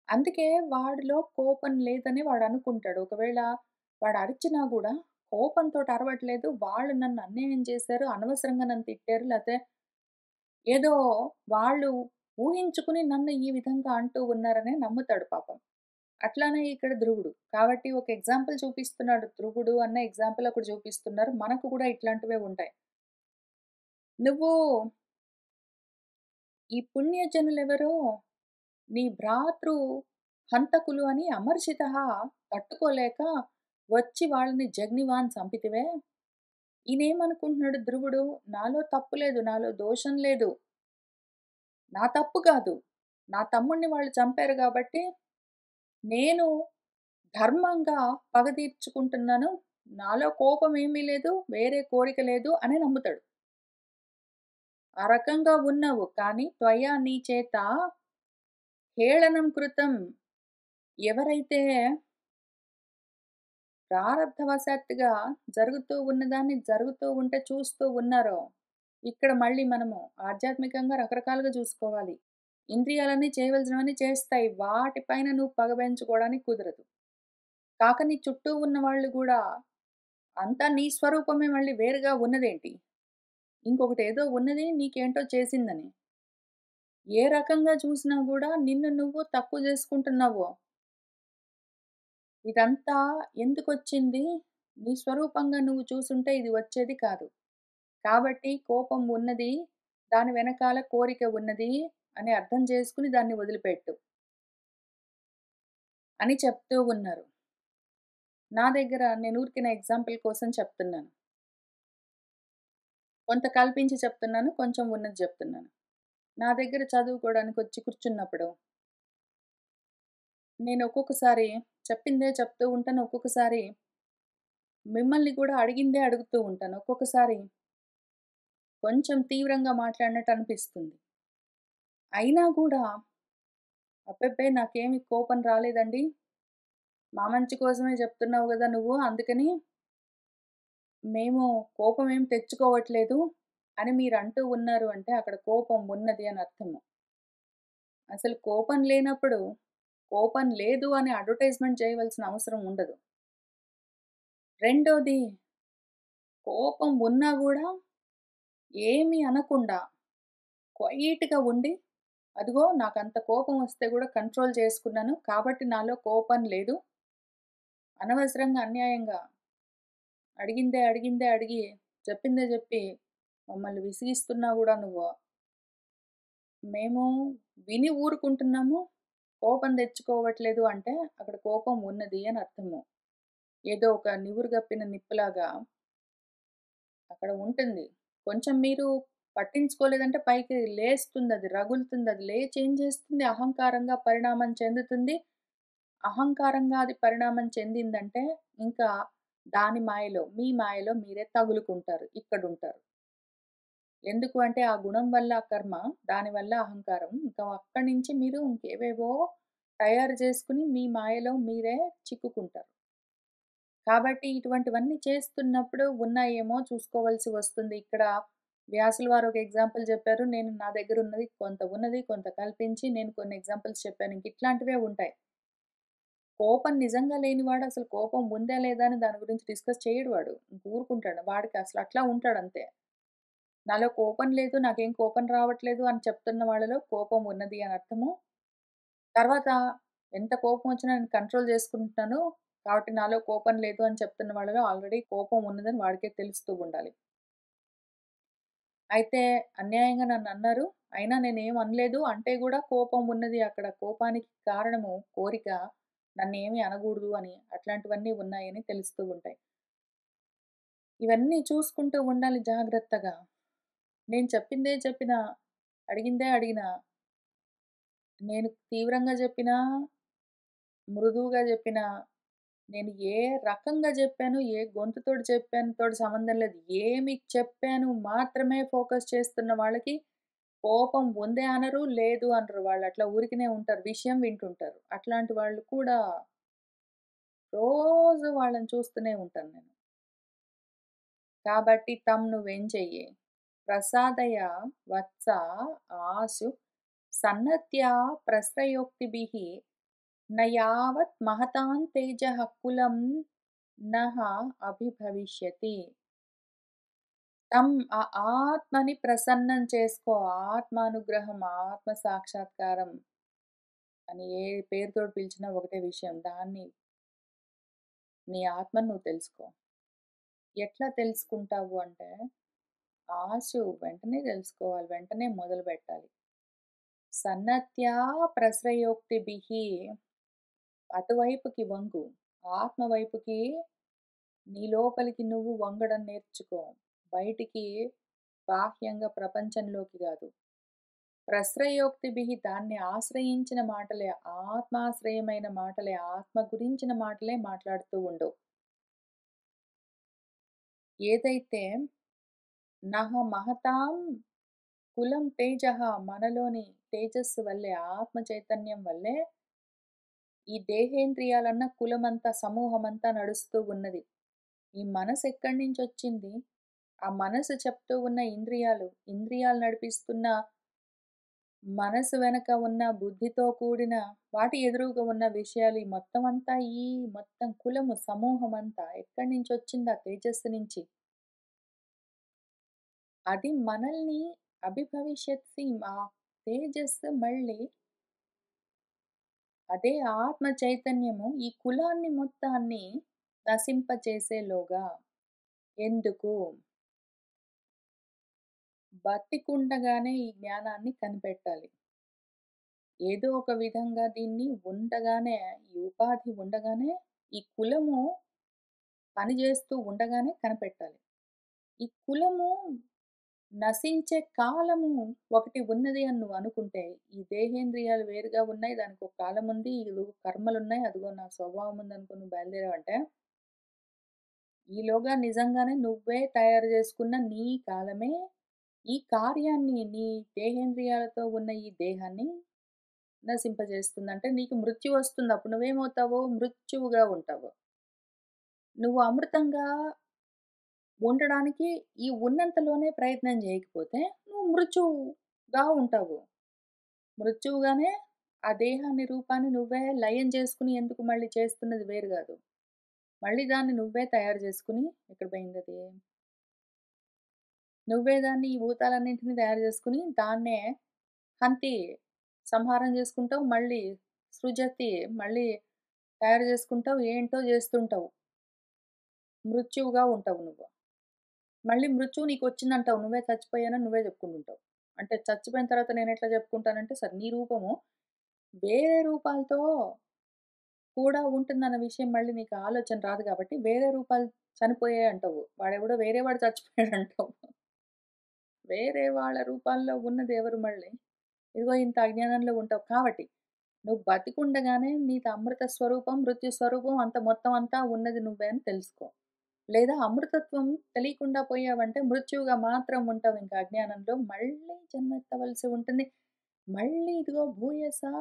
అందుకే వాడిలో కోపం లేదని వాడనుకుంటాడు. ఒకవేళ వాడు అరిచినా గూడా కోపంతోటి అరవట్లేదు. వాళ్ళు నన్ను అన్యాయం చేశారు. అనవసరంగా నన్ను తిట్టారు. లేతే ఏదో వాళ్ళు ఊహించుకుని నన్ను ఈ విధంగా అంటూ ఉన్నారనే నమ్ముతాడు పాపం. అట్లానే ఇక్కడ ధ్రువుడు. కాబట్టి ఒక ఎగ్జాంపుల్ చూపిస్తున్నాడు. ధ్రువుడు అన్న ఎగ్జాంపుల్ ఒకటి చూపిస్తున్నారు. మనకు కూడా ఇట్లాంటివే ఉంటాయి. నువ్వు ఈ పుణ్యజనులెవరో నీ భ్రాతృ హంతకులు అని అమర్షితః తట్టుకోలేక వచ్చి వాళ్ళని జగ్నివాన్ చంపితివే. ఈయనేమనుకుంటున్నాడు ధ్రువుడు, నాలో తప్పు లేదు, నాలో దోషం లేదు. నా తప్పు కాదు. నా తమ్ముడిని వాళ్ళు చంపారు గాబట్టి, నేను ధర్మంగా పగ తీర్చుకుంటున్నాను. నాలో కోపం ఏమీ లేదు, వేరే కోరిక లేదు అని నమ్ముతాడు. ఆ రకంగా ఉన్నావు. కానీ త్వయా నీ చేత హేళనం కృతం. ఎవరైతే ప్రారబ్ధవశాత్తుగా జరుగుతూ ఉన్నదాన్ని జరుగుతూ ఉంటే చూస్తూ ఉన్నారో, ఇక్కడ మళ్ళీ మనము ఆధ్యాత్మికంగా రకరకాలుగా చూసుకోవాలి. ఇంద్రియాలన్నీ చేయవలసినవన్నీ చేస్తాయి. వాటి పైన నువ్వు పగ పెంచుకోవడానికి కుదరదు. కాక నీ చుట్టూ ఉన్న వాళ్ళు గూడా అంతా నీ స్వరూపమే మళ్ళీ వేరుగా ఉన్నదేంటి? ఇంకొకటేదో ఉన్నది నీకేంటో చేసిందని. ఏ రకంగా చూసినా గూడా నిన్ను నువ్వు తక్కువ జేసుకుంటున్నావు. ఇదంతా ఎందుకొచ్చింది? నీ స్వరూపంగా నువ్వు చూసుంటే ఇది వచ్చేది కాదు. కాబట్టి కోపం ఉన్నది, దాని వెనకాల కోరిక ఉన్నది అని అర్థం చేసుకొని దాన్ని వదిలిపెట్టు అని చెప్తూ ఉన్నారు. నా దగ్గర నేను ఊరికే ఎగ్జాంపుల్ కోసం చెప్తున్నాను. కొంత కల్పించి చెప్తున్నాను. కొంచెం ఉన్నది జెప్తున్నాను. నా దగ్గర చదువుకోవడానికొచ్చి కూర్చున్నప్పుడు, నేను ఒక్కొక్కసారి చెప్పిందే చెప్తూ ఉంటాను. ఒక్కొక్కసారి మిమ్మల్ని కూడా అడిగిందే అడుగుతూ ఉంటాను. ఒక్కొక్కసారి కొంచెం తీవ్రంగా మాట్లాడినట్టు అనిపిస్తుంది. అయినా గూడా అబ్బెబ్బే! నాకేమి కోపం రాలేదండి. మా మంచి కోసమే జెప్తున్నావు గదా నువ్వు. అందుకని మేము కోపం ఏం తెచ్చుకోవట్లేదు అని మీరంటూ ఉన్నారు అంటే అక్కడ కోపం ఉన్నది అని అర్థము. అసలు కోపం లేనప్పుడు, కోపం లేదు అని అడ్వర్టైజ్‌మెంట్ చేయవలసిన అవసరం ఉండదు. రెండోది కోపం ఉన్నా గూడా ఏమి అనకుండా క్వైట్‌గా ఉండి, అదిగో నాకంత కోపం వస్తే గూడా కంట్రోల్ చేసుకున్నాను. కాబట్టి నాలో కోపం లేదు. అనవసరంగా అన్యాయంగా అడిగిందే అడిగి, చెప్పిందే జెప్పి మమ్మల్ని విసిగిస్తున్నా గూడా నువ్వు, మేము విని ఊరుకుంటున్నాము. కోపం తెచ్చుకోవట్లేదు అంటే అక్కడ కోపం ఉన్నది అని అర్థము. ఏదో ఒక నివురుగప్పిన నిప్పులాగా అక్కడ ఉంటుంది. కొంచెం మీరు పట్టించుకోలేదంటే పైకి లేస్తుందది, రగులుతుందది. లేచి ఏం చేస్తుంది? అహంకారంగా పరిణామం చెందుతుంది. అహంకారంగా అది పరిణామం చెందిందంటే, ఇంకా దాని మాయలో, మీ మాయలో మీరే తగులుకుంటారు. ఇక్కడుంటారు. ఎందుకు అంటే, ఆ గుణం వల్ల కర్మ, దానివల్ల అహంకారం. ఇంకా అక్కడి నుంచి మీరు ఇంకేవేవో తయారు చేసుకొని, మీ మాయలో మీరే చిక్కుకుంటారు. కాబట్టి ఇటువంటివన్నీ చేస్తున్నప్పుడు ఉన్నాయేమో చూసుకోవాల్సి వస్తుంది. ఇక్కడ వ్యాసుల వారు ఒక ఎగ్జాంపుల్ చెప్పారు. నేను నా దగ్గర ఉన్నది కొంత కల్పించి నేను కొన్ని ఎగ్జాంపుల్స్ చెప్పాను. ఇంక ఇట్లాంటివే ఉంటాయి. కోపం నిజంగా లేనివాడు అసలు కోపం ఉందా లేదా అని దాని గురించి డిస్కస్ చేయడు వాడు. ఇంక ఊరుకుంటాడు. వాడికి అసలు అట్లా ఉంటాడంతే. నాలో కోపం లేదు, నాకేం కోపం రావట్లేదు అని చెప్తున్న వాళ్ళలో కోపం ఉన్నది అని అర్థము. తర్వాత ఎంత కోపం వచ్చినా నేను కంట్రోల్ చేసుకుంటున్నాను. కాబట్టి నాలో కోపం లేదు అని చెప్తున్న వాళ్ళలో ఆల్రెడీ కోపం ఉన్నదని వాడికే తెలుస్తూ ఉండాలి. అయితే అన్యాయంగా నన్నన్నారు. అయినా నేనేం అనలేదు. అంటే గూడా కోపం ఉన్నది అక్కడ. కోపానికి కారణము కోరిక. నన్నేమి అనగూడదు అని. అట్లాంటివన్నీ ఉన్నాయని తెలుస్తూ ఉంటాయి. ఇవన్నీ చూసుకుంటూ ఉండాలి జాగ్రత్తగా. నేను చెప్పిందే చెప్పినా, అడిగిందే అడిగినా, నేను తీవ్రంగా జెప్పినా, మృదువుగా జెప్పినా, నేను ఏ రకంగా జెప్పాను, ఏ గొంతుతోటి చెప్పాను తోటి సంబంధం లేదు. ఏమి చెప్పాను మాత్రమే ఫోకస్ చేస్తున్న వాళ్ళకి కోపం ఉందే అనరు, లేదు అనరు. వాళ్ళట్లా ఊరికనే ఉంటారు. విషయం వింటుంటారు. అట్లాంటి వాళ్ళు కూడా రోజు వాళ్ళని చూస్తూనే ఉంటాను నేను. కాబట్టి నువ్వేం చెయ్యి. ప్రసాదయ వత్స ఆశు సన్నత్యా ప్రశ్రయోక్తిభిః న యావత్ మహతాం తేజః కులం నః అభిభవిష్యతి. ఆ ఆత్మని ప్రసన్నం చేసుకో. ఆత్మానుగ్రహం, ఆత్మ సాక్షాత్కారం అని ఏ పేరుతోటి పిలిచినా ఒకటే విషయం. నీ ఆత్మను నువ్వు తెలుసుకో. ఎట్లా తెలుసుకుంటావు అంటే, ఆశు వెంటనే తెలుసుకోవాలి. వెంటనే మొదలుపెట్టాలి. సన్నత్యా ప్రశ్రయోక్తిభిః అటువైపుకి వంగు. ఆత్మ వైపుకి నీ లోపలికి నువ్వు వంగడం నేర్చుకో. బయటికి బాహ్యంగా ప్రపంచంలోకి గాదు. ప్రశ్రయోక్తిభిః దాన్ని ఆశ్రయించిన మాటలే, ఆత్మాశ్రయమైన మాటలే, ఆత్మ గురించిన మాటలే మాట్లాడుతూ ఉండు. ఏదైతే నహ మహతాం కులం తేజః మనలోని తేజస్సు వల్లే, ఆత్మ చైతన్యం వల్లే ఈ దేహేంద్రియాలన్న కులమంతా, సమూహమంతా నడుస్తూ ఉన్నది. ఈ మనసు ఎక్కడి నుంచొచ్చింది? ఆ మనసు చెప్తూ ఉన్న ఇంద్రియాలు, ఇంద్రియాలు నడిపిస్తున్న మనసు వెనక ఉన్న బుద్ధితో కూడిన వాటి ఎదురుగా ఉన్న విషయాలు ఈ మొత్తం అంతా ఈ మొత్తం కులము సమూహం అంతా ఎక్కడి నుంచి వచ్చింది ఆ తేజస్సు నుంచి. అది మనల్ని అభిభవిష్యత్సి ఆ తేజస్సు మళ్ళీ అదే ఆత్మ చైతన్యము ఈ కులాన్ని మొత్తాన్ని నశింపచేసేలోగా ఎందుకు? బతికుండగానే ఈ జ్ఞానాన్ని కనిపెట్టాలి. ఏదో ఒక విధంగా దీన్ని ఉండగానే, ఈ ఉపాధి ఉండగానే, ఈ కులము పనిచేస్తూ ఉండగానే కనిపెట్టాలి. ఈ కులము నశించే కాలము ఒకటి ఉన్నది అని నువ్వు అనుకుంటే, ఈ దేహేంద్రియాలు వేరుగా ఉన్నాయి. దానికొక కాలముంది. ఇదిగో కర్మలున్నాయి. అదిగో నా స్వభావం ఉందనుకోని నువ్వు బయలుదేరావంటే, ఈలోగా నిజంగానే నువ్వే తయారు చేసుకున్న నీ కాలమే ఈ కార్యాన్ని, నీ దేహేంద్రియాలతో ఉన్న ఈ దేహాన్ని నశింపజేస్తుంది. అంటే నీకు మృత్యు వస్తుంది. అప్పుడు నువ్వేమవుతావు? మృత్యువుగా ఉంటావు. నువ్వు అమృతంగా ఉండడానికి ఈ ఉన్నంతలోనే ప్రయత్నం చేయకపోతే నువ్వు మృత్యువుగా ఉంటావు. మృత్యువుగానే ఆ దేహాన్ని, రూపాన్ని నువ్వే లయం చేసుకొని ఎందుకు మళ్ళీ చేస్తున్నది వేరు గాదు. మళ్ళీ దాన్ని నువ్వే తయారు చేసుకొని ఎక్కడ పోయిందది? నువ్వే దాన్ని ఈ భూతాలన్నింటిని తయారు చేసుకొని దాన్నే హంతి సంహారం చేసుకుంటావు. మళ్ళీ సృజతి మళ్ళీ తయారు చేసుకుంటావు. ఏంటో చేస్తుంటావు. మృత్యువుగా ఉంటావు నువ్వు. మళ్ళీ మృత్యువు నీకొచ్చిందంటావు. నువ్వే చచ్చిపోయానని నువ్వే చెప్పుకుంటుంటావు. అంటే చచ్చిపోయిన తర్వాత నేనెట్లా చెప్పుకుంటానంటే, సరే నీ రూపము వేరే రూపాలతో కూడా ఉంటుందన్న విషయం మళ్ళీ నీకు ఆలోచన రాదు కాబట్టి, వేరే రూపాలు చనిపోయాయి అంటావు. వాడెవడో వేరే వాడు చచ్చిపోయాడంటావు. వేరే వాళ్ళ రూపాల్లో ఉన్నది ఎవరు మళ్ళీ? ఇదిగో ఇంత అజ్ఞానంలో ఉంటావు. కాబట్టి నువ్వు బతికుండగానే నీది అమృత స్వరూపం, మృత్యు స్వరూపం అంత మొత్తం అంతా ఉన్నది నువ్వే అని తెలుసుకో. లేదా అమృతత్వం తెలియకుండా పోయావంటే మృత్యువుగా మాత్రం ఉంటావు ఇంకా అజ్ఞానంలో. మళ్ళీ జన్మెత్తవలసి ఉంటుంది. మళ్ళీ ఇదిగో భూయసా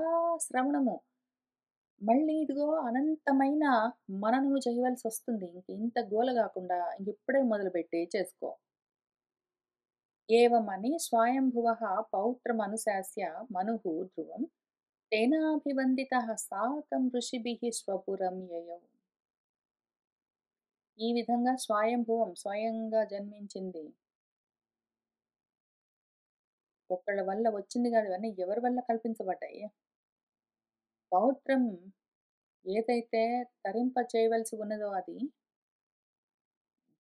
శ్రవణము. మళ్ళీ ఇదిగో అనంతమైన మననము చేయవలసొస్తుంది. ఇంక ఇంత గోల గాకుండా ఇంకిప్పుడే మొదలుపెట్టి చేసుకో. ఏవమని స్వయంభువః పౌత్రమనుశాస్య మనుః ధ్రువం తేనాభివందితః సాకం ఋషిభిః స్వపురం యయౌ. ఈ విధంగా స్వయంభువం స్వయంగా జన్మించింది. ఒకళ్ళ వల్ల వచ్చింది గాదు. ఇవన్నీ ఎవరి వల్ల కల్పించబడ్డాయి? పౌత్రం ఏదైతే తరింప చేయవలసి ఉన్నదో అది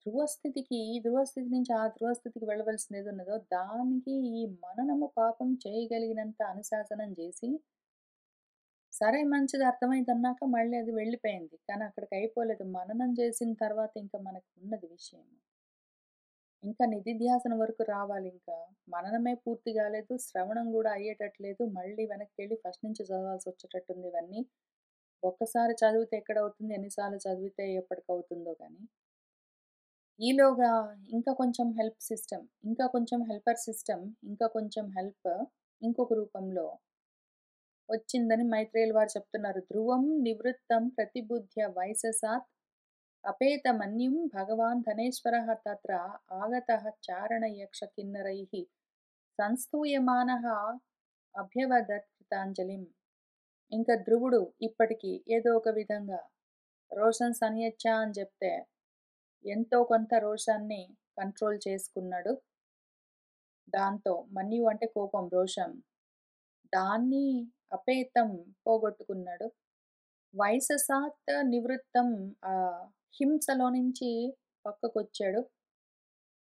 ధ్రువస్థితికి ఈ ధ్రువస్థితి నుంచి ఆ ధ్రువస్థితికి వెళ్ళవలసింది ఏదున్నదో దానికి ఈ మననము పాపం చేయగలిగినంత అనుశాసనం జేసి, సరే మంచిది అర్థమైందన్నాక మళ్ళీ అది వెళ్ళిపోయింది. కానీ అక్కడికి అయిపోలేదు. మననం చేసిన తర్వాత ఇంకా మనకు ఉన్నది విషయం. ఇంకా నిధిధ్యాసనం వరకు రావాలింకా. మననమే పూర్తి గాలేదు. శ్రవణం గూడా అయ్యేటట్లేదు. మళ్ళీ వెనక్కెళ్ళి ఫస్ట్ నుంచి చదవాల్సొచ్చేటట్టుంది ఇవన్నీ. ఒక్కసారి చదివితే ఎక్కడవుతుంది? ఎన్ని సార్లు చదివితే ఎప్పటికవుతుందో గానీ. ఈలోగా ఇంకా కొంచెం హెల్ప్ సిస్టమ్, ఇంకా కొంచెం హెల్పర్ సిస్టమ్, ఇంకా కొంచెం హెల్ప్ ఇంకొక రూపంలో వచ్చిందని మైత్రేయులు వారు చెప్తున్నారు. ధ్రువం నివృత్తం ప్రతిబుధ్య వైససాత్ అపేతమన్యం భగవాన్ ధనేశ్వరः తత్ర ఆగతः చారణయక్ష కిన్నరైః సంస్తూయమానः అభ్యవదత్ కృతాంజలిం. ఇంకా ధ్రువుడు ఇప్పటికి ఏదో ఒక విధంగా రోషన్ సన్యచ్చ అని చెప్తే ఎంతో కొంత రోషాన్ని కంట్రోల్ చేసుకున్నాడు. దాంతో మన్యు అంటే కోపం, రోషం. దాన్ని అపేతం పోగొట్టుకున్నాడు. వైససాత్ నివృత్తం హింసలో నుంచి పక్కకొచ్చాడు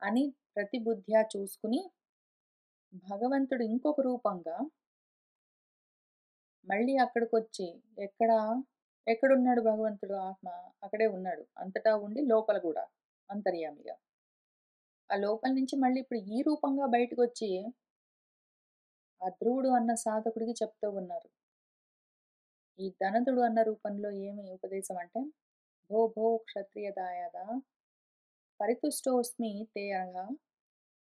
అని ప్రతిబుద్ధ్యా చూసుకుని భగవంతుడు ఇంకొక రూపంగా మళ్ళీ అక్కడికొచ్చి ఎక్కడ ఎక్కడున్నాడు భగవంతుడు ఆత్మ? అక్కడే ఉన్నాడు. అంతటా ఉండి లోపల గూడా అంతర్యామిగా. ఆ లోపల నుంచి మళ్ళీ ఇప్పుడు ఈ రూపంగా బయటకొచ్చి ఆ ధ్రువుడు అన్న సాధకుడికి చెప్తూ ఉన్నారు. ఈ ధనదుడు అన్న రూపంలో ఏమి ఉపదేశం అంటే, భో భో క్షత్రియ దాయాద పరితుష్టోస్మి తే అనగా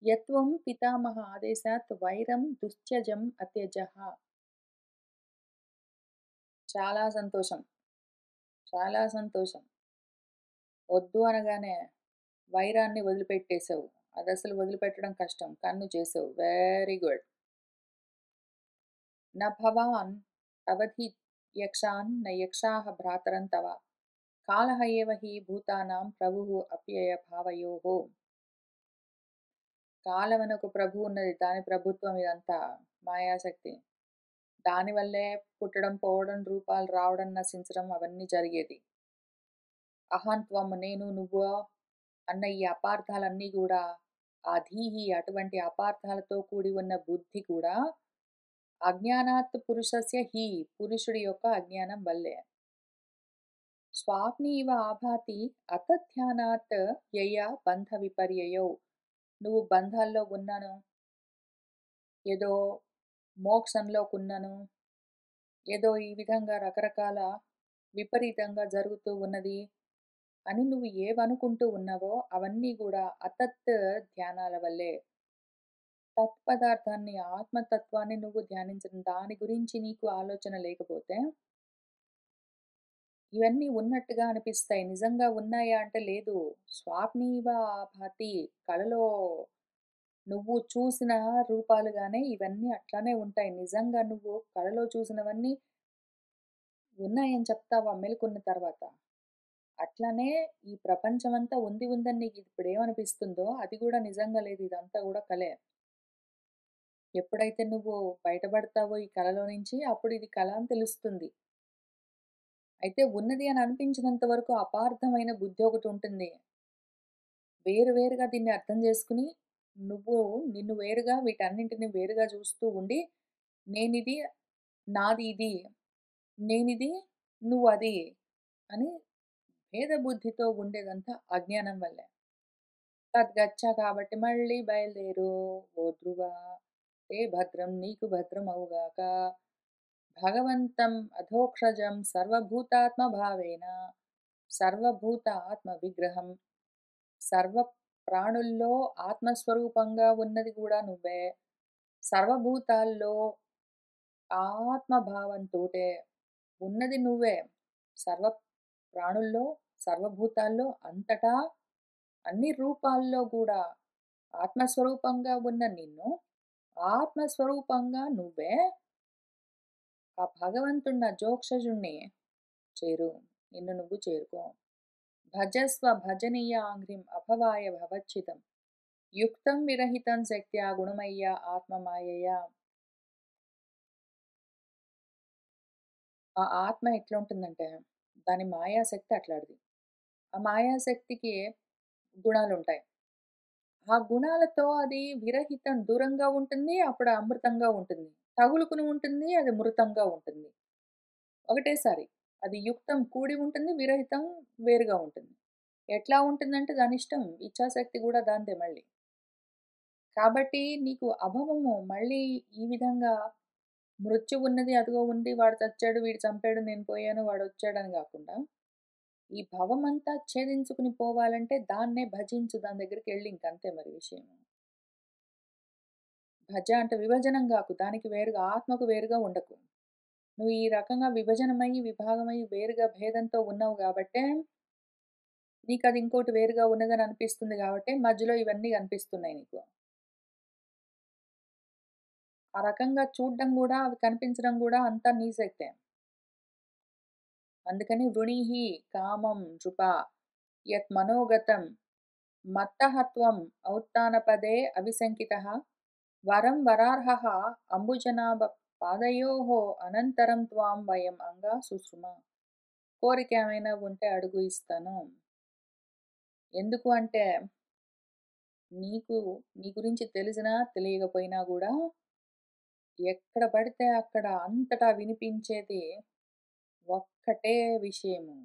యత్వం పితామహ ఆదేశాత్ వైరం దుశ్చజం అత్యజః. చాలా సంతోషం. చాలా సంతోషం. వద్దు అనగానే వైరాన్ని వదిలిపెట్టేసావు. అదసలు వదిలిపెట్టడం కష్టం. కానీ నువ్వు చేసావు. Very good. న భవాన్ అవధి యక్షాన్ న యక్షాః భ్రాతరన్ తవ కాలః ఏవ హి భూతానాం ప్రభుః అప్యయ భావయోః. కాలం అని ఒక ప్రభువు ఉన్నది. దాని ప్రభుత్వం ఇదంతా మాయాశక్తి. దానివల్లే పుట్టడం, పోవడం, రూపాలు రావడం, నశించడం అవన్నీ జరిగేది. అహం త్వం నేను నువ్వు అన్న ఈ అపార్థాలన్నీ గూడా ఆ ధీహి అటువంటి అపార్థాలతో కూడి ఉన్న బుద్ధి కూడా అజ్ఞానాత్ పురుషస్య హి పురుషుడి యొక్క అజ్ఞానం వల్లే. స్వాప్ని ఇవ ఆభాతి అతధ్యానాత్ యయ బంధ విపర్యయౌ. నువ్వు బంధాల్లో ఉన్నాను, ఏదో మోక్షంలోకున్నాను, ఏదో ఈ విధంగా రకరకాల విపరీతంగా జరుగుతూ ఉన్నది అని నువ్వు ఏవనుకుంటూ ఉన్నావో అవన్నీ కూడా అతత్ ధ్యానాల వల్లే. తత్పదార్థాన్ని, ఆత్మతత్వాన్ని నువ్వు ధ్యానించడం, దాని గురించి నీకు ఆలోచన లేకపోతే ఇవన్నీ ఉన్నట్టుగా అనిపిస్తాయి. నిజంగా ఉన్నాయా అంటే లేదు. స్వాప్నీవ ఆభాతి కలలో నువ్వు చూసిన రూపాలుగానే ఇవన్నీ అట్లానే ఉంటాయి. నిజంగా నువ్వు కలలో చూసినవన్నీ ఉన్నాయని చెప్తావా మెలుకున్న తర్వాత? అట్లనే ఈ ప్రపంచమంతా ఉందని నీకు ఇప్పుడేమనిపిస్తుందో అది గూడా నిజంగా లేదు. ఇదంతా గూడా కలే. ఎప్పుడైతే నువ్వు బయటపడతావో ఈ కలలో నుంచి అప్పుడు ఇది కల అని తెలుస్తుంది. అయితే ఉన్నది అని అనిపించినంత వరకు అపార్థమైన బుద్ధి ఒకటుంటుంది. వేరుగా దీన్ని అర్థం చేసుకొని, నువ్వు నిన్ను వేరుగా వీటన్నింటిని వేరుగా చూస్తూ ఉండి, నేనిది, నాది ఇది, నేనిది, నువ్వది అని భేద బుద్ధితో ఉండేదంతా అజ్ఞానం వల్లే. తద్గచ్చ కాబట్టి మళ్ళీ బయలుదేరు ఓ ధ్రువ, తే భద్రం నీకు భద్రం అవుగాక. భగవంతం అధోక్షజం సర్వభూతాత్మ భావేన సర్వభూత ఆత్మ విగ్రహం. సర్వ ప్రాణుల్లో ఆత్మస్వరూపంగా ఉన్నది కూడా నువ్వే. సర్వభూతాల్లో ఆత్మభావంతోటే ఉన్నది నువ్వే. సర్వ ప్రాణుల్లో, సర్వభూతాల్లో అంతటా అన్ని రూపాల్లో కూడా ఆత్మస్వరూపంగా ఉన్న నిన్ను, ఆత్మస్వరూపంగా నువ్వే ఆ భగవంతున్న జోక్షజుణ్ణి చేరు. నిన్ను నువ్వు చేరుకో. భజస్వ భజనీయ ఆంఘ్రిం అభవాయ భవచ్చితం యుక్తం విరహితం శక్త్యా గుణమయ్య ఆత్మమాయయ. ఆ ఆత్మ ఎట్లా ఉంటుందంటే దాని మాయాశక్తి అట్లాడిది. ఆ మాయాశక్తికి గుణాలుంటాయి. ఆ గుణాలతో అది విరహితం దూరంగా ఉంటుంది. అప్పుడు అమృతంగా ఉంటుంది. తగులుకుని ఉంటుంది. అది మృతంగా ఉంటుంది. ఒకటేసారి. అది యుక్తం కూడి ఉంటుంది. విరహితం వేరుగా ఉంటుంది. ఎట్లా ఉంటుందంటే దానిష్టం. ఇచ్ఛాశక్తి గూడా దాందే మళ్ళీ. కాబట్టి నీకు అభవము మళ్ళీ ఈ విధంగా మృత్యువున్నది అదిగో ఉంది, వాడు చచ్చాడు, వీడు చంపాడు, నేను పోయాను, వాడొచ్చాడని గాకుండా, ఈ భవమంతా ఛేదించుకుని పోవాలంటే దాన్నే భజించు. దాని దగ్గరికెళ్ళి ఇంకంతే మరి విషయము. భజ అంటే విభజనం గాకు. దానికి వేరుగా ఆత్మకు వేరుగా ఉండకు. నువ్వు ఈ రకంగా విభజనమయ్యి, విభాగమయ్యి, వేరుగా భేదంతో ఉన్నావు గాబట్టే, నీకది ఇంకోటి వేరుగా ఉన్నదని అనిపిస్తుంది గాబట్టే, మధ్యలో ఇవన్నీ కనిపిస్తున్నాయి నీకు. ఆ రకంగా చూడడం గూడా, అవి కనిపించడం గూడా అంతా నీ శక్తే. అందుకని వృణీహి కామం నృప యత్ మనోగతం మత్తః త్వం ఔత్థానపదే అవిశంకితః వరం వరార్హః అంబుజనాభ పాదయోః అనంతరం త్వాం వయం అంగా సుశ్రుమ. కోరిక ఏమైనా ఉంటే అడుగు ఇస్తాను. ఎందుకు అంటే నీకు నీ గురించి తెలిసినా తెలియకపోయినా గూడా ఎక్కడ పడితే అక్కడ అంతటా వినిపించేది ఒక్కటే విషయము.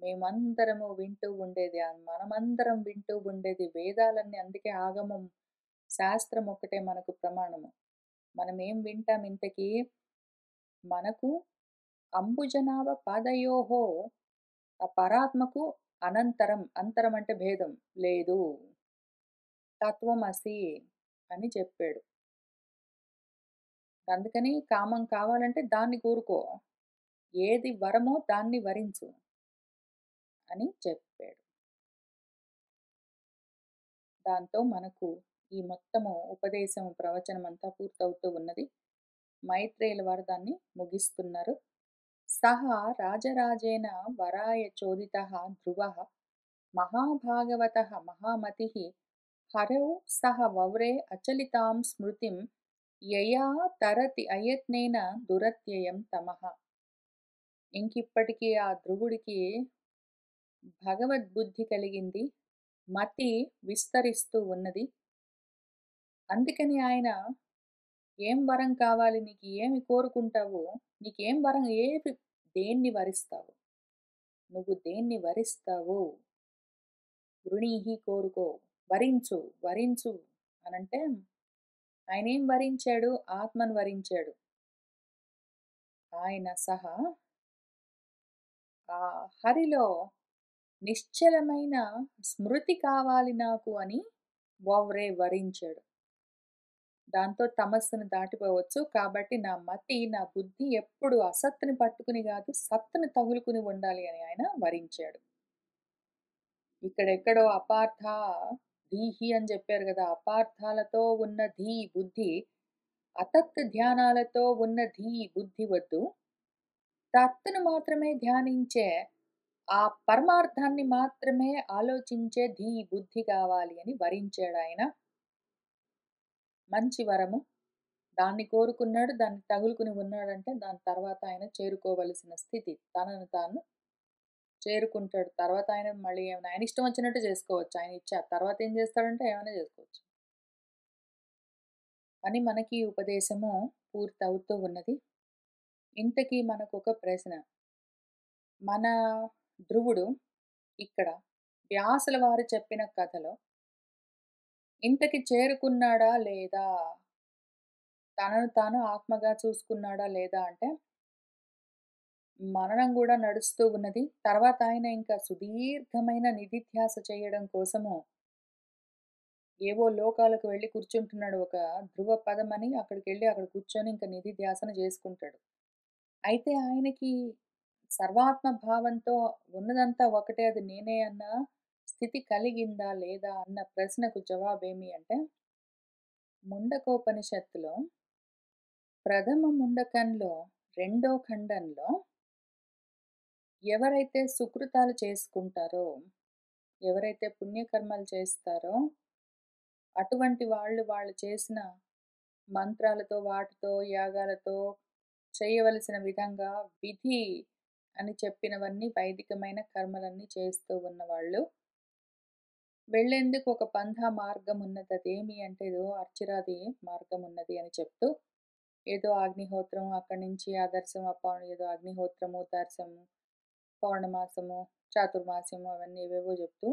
మేమందరము వింటూ ఉండేది, మనమందరం వింటూ ఉండేది వేదాలన్నీ. అందుకే ఆగమం, శాస్త్రం ఒక్కటే మనకు ప్రమాణము. మనమేం వింటాం ఇంతకీ? మనకు అంబుజనాభ పాదయోహో ఆ పరాత్మకు అనంతరం, అంతరం అంటే భేదం లేదు, తత్వమసి అని చెప్పాడు. అందుకని కామం కావాలంటే దాన్ని కోరుకో, ఏది వరమో దాన్ని వరించు అని చెప్పాడు. దాంతో మనకు ఈ మొత్తము ఉపదేశం ప్రవచనం అంతా పూర్తవుతూ ఉన్నది. మైత్రేయుల వారు దాన్ని ముగిస్తున్నారు. సహ రాజరాజేన వరాయ చోదితః ధ్రువః మహాభాగవతః మహామతిః హరౌ సహ వవ్రే అచలితాం స్మృతిం యయా తరతి అయత్నేన దురత్యయం తమః. ఇంకిప్పటికి ఆ ధ్రువుడికి భగవద్బుద్ధి కలిగింది. మతి విస్తరిస్తూ ఉన్నది. అందుకని ఆయన ఏం వరం కావాలి? నీకు ఏమి కోరుకుంటావో, నీకేం వరం దేన్ని వరిస్తావు? నువ్వు దేన్ని వరిస్తావో వృణీహి కోరుకో, వరించు, వరించు అనంటే ఆయనేం వరించాడు? ఆత్మను వరించాడు. ఆయన సహా ఆ హరిలో నిశ్చలమైన స్మృతి కావాలి నాకు అని వవ్రే వరించాడు. దాంతో తమస్సును దాటిపోవచ్చు. కాబట్టి నా మతి, నా బుద్ధి ఎప్పుడు అసత్తుని పట్టుకుని గాదు, సత్తుని తగులుకుని ఉండాలి అని ఆయన వరించాడు. ఇక్కడెక్కడో అపార్థ ధీహి అని చెప్పారు గదా! అపార్థాలతో ఉన్న బుద్ధి, అతత్ ధ్యానాలతో ఉన్న బుద్ధి వద్దు. తత్తును మాత్రమే ధ్యానించే, ఆ పరమార్థాన్ని మాత్రమే ఆలోచించే బుద్ధి కావాలి అని వరించాడాయన. మంచి వరము. దాన్ని కోరుకున్నాడు. దాన్ని తగులుకుని ఉన్నాడంటే దాని తర్వాత ఆయన చేరుకోవలసిన స్థితి. తనను తాను చేరుకుంటాడు. తర్వాత ఆయన మళ్ళీ ఏమైనా ఆయన ఇష్టం వచ్చినట్టు చేసుకోవచ్చు. ఆయన ఇచ్చారు. తర్వాత ఏం చేస్తాడంటే ఏమైనా చేసుకోవచ్చు. అని మనకి ఉపదేశము పూర్తవుతూ ఉన్నది. ఇంతకీ మనకొక ప్రశ్న. మన ధ్రువుడు ఇక్కడ వ్యాసుల వారు చెప్పిన కథలో ఇంతకి చేరుకున్నాడా లేదా? తనను తాను ఆత్మగా చూసుకున్నాడా లేదా అంటే మననం గూడా నడుస్తూ ఉన్నది. తర్వాత ఆయన ఇంకా సుదీర్ఘమైన నిధిధ్యాస చేయడం కోసము ఏవో లోకాలకు వెళ్లి కూర్చుంటున్నాడు. ఒక ధ్రువ పదమని అక్కడికెళ్ళి అక్కడ కూర్చొని ఇంక నిధిధ్యాసన చేసుకుంటాడు. అయితే ఆయనకి సర్వాత్మ భావంతో ఉన్నదంతా ఒకటే, అది నేనే అన్న స్థితి కలిగిందా లేదా అన్న ప్రశ్నకు జవాబేమి అంటే ముండకోపనిషత్తులో ప్రథమ ముండకంలో రెండో ఖండంలో ఎవరైతే సుకృతాలు చేసుకుంటారో, ఎవరైతే పుణ్యకర్మలు చేస్తారో, అటువంటి వాళ్ళు చేసిన మంత్రాలతో, వాటితో, యాగాలతో చేయవలసిన విధంగా విధి అని చెప్పినవన్నీ వైదికమైన కర్మలన్నీ చేస్తూ ఉన్నవాళ్ళు వెళ్ళేందుకు ఒక పంథా మార్గం ఉన్నది. అదేమి అంటే ఏదో అర్చిరాది మార్గం ఉన్నది అని చెప్తూ ఏదో అగ్నిహోత్రం అక్కడి నుంచి ఆదర్శం ఏదో అగ్నిహోత్రము, దర్శము, పౌర్ణమాసము, చాతుర్మాస్యము అవన్నీ ఏవేవో చెప్తూ